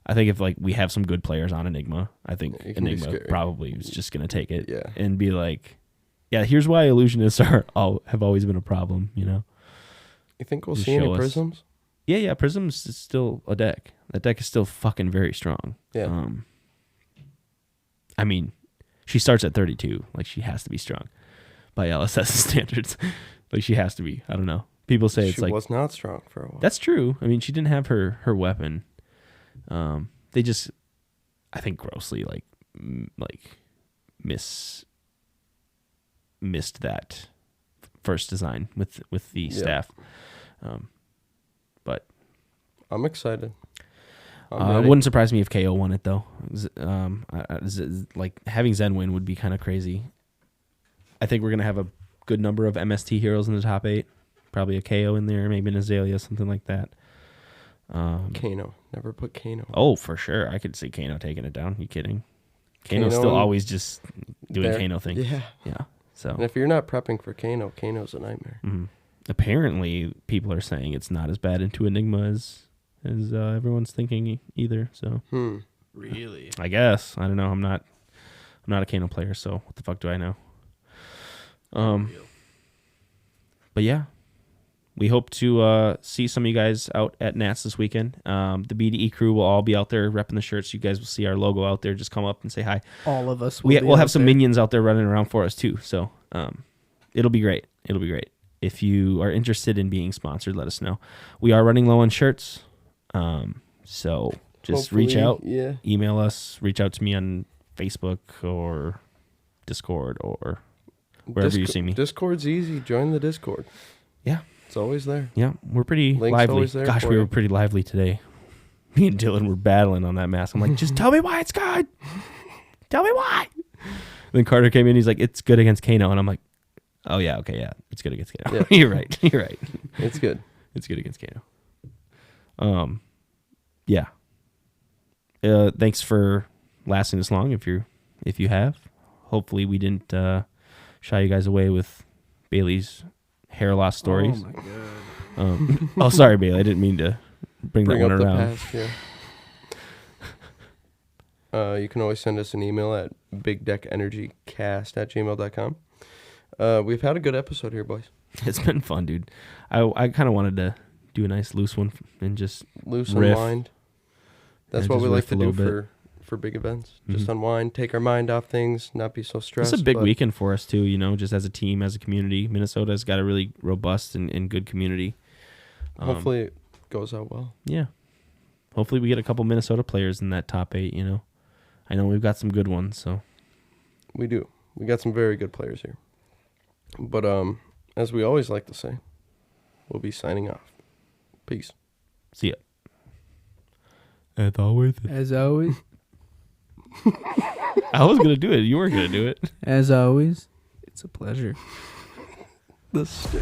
I think if we have some good players on Enigma, I think Enigma probably is just going to take it and be like, yeah, here's why illusionists have always been a problem, You think we'll see any prisms? Yeah, prisms is still a deck. That deck is still fucking very strong. Yeah. I mean, she starts at 32. Like, she has to be strong by LSS standards. Like, she has to be. I don't know. People say it's like... She was not strong for a while. That's true. I mean, she didn't have her weapon. They just, I think, grossly, missed that first design with the staff. But... I'm excited. It wouldn't surprise me if KO won it, though. Having Zen win would be kind of crazy. I think we're going to have a good number of MST heroes in the top 8. Probably a KO in there, maybe an Azalea, something like that. Kano. Never put Kano. Oh, for sure. I could see Kano taking it down. You kidding? Kano's still always just doing Kano things. Yeah. Yeah. So. And if you're not prepping for Kano, Kano's a nightmare. Mm-hmm. Apparently, people are saying it's not as bad into Enigma as everyone's thinking either. So. Really? I guess. I don't know. I'm not a Kano player, so what the fuck do I know? But yeah. We hope to see some of you guys out at Nats this weekend. The BDE crew will all be out there repping the shirts. You guys will see our logo out there. Just come up and say hi. All of us. We'll have some minions out there running around for us too. So it'll be great. It'll be great. If you are interested in being sponsored, let us know. We are running low on shirts. So just reach out. Yeah. Email us. Reach out to me on Facebook or Discord or wherever you see me. Discord's easy. Join the Discord. Yeah. It's always there. Yeah, we're pretty Link's lively. always there. Gosh, we were pretty lively today. Me and Dylan were battling on that mask. I'm like, just tell me why it's good. Tell me why. Then Carter came in. He's like, it's good against Kano. And I'm like, oh, yeah, okay, yeah. It's good against Kano. Yeah. You're right. It's good. It's good against Kano. Yeah. Thanks for lasting this long if you have. Hopefully we didn't shy you guys away with Bailey's hair loss stories. Oh my god. Sorry, Bailey. I didn't mean to bring that one around. Past, yeah. You can always send us an email at bigdeckenergycast@gmail.com. We've had a good episode here, boys. It's been fun, dude. I kind of wanted to do a nice loose one and just unwind. That's what we like to do for big events. Just unwind, take our mind off things, not be so stressed. It's a big weekend for us too, just as a team, as a community. Minnesota's got a really robust and good community. Hopefully it goes out well. Yeah. Hopefully we get a couple Minnesota players in that top 8, I know we've got some good ones, so. We do. We got some very good players here. But as we always like to say, we'll be signing off. Peace. See ya. As always. As always. I was gonna do it. You weren't gonna do it. As always, it's a pleasure. The stay.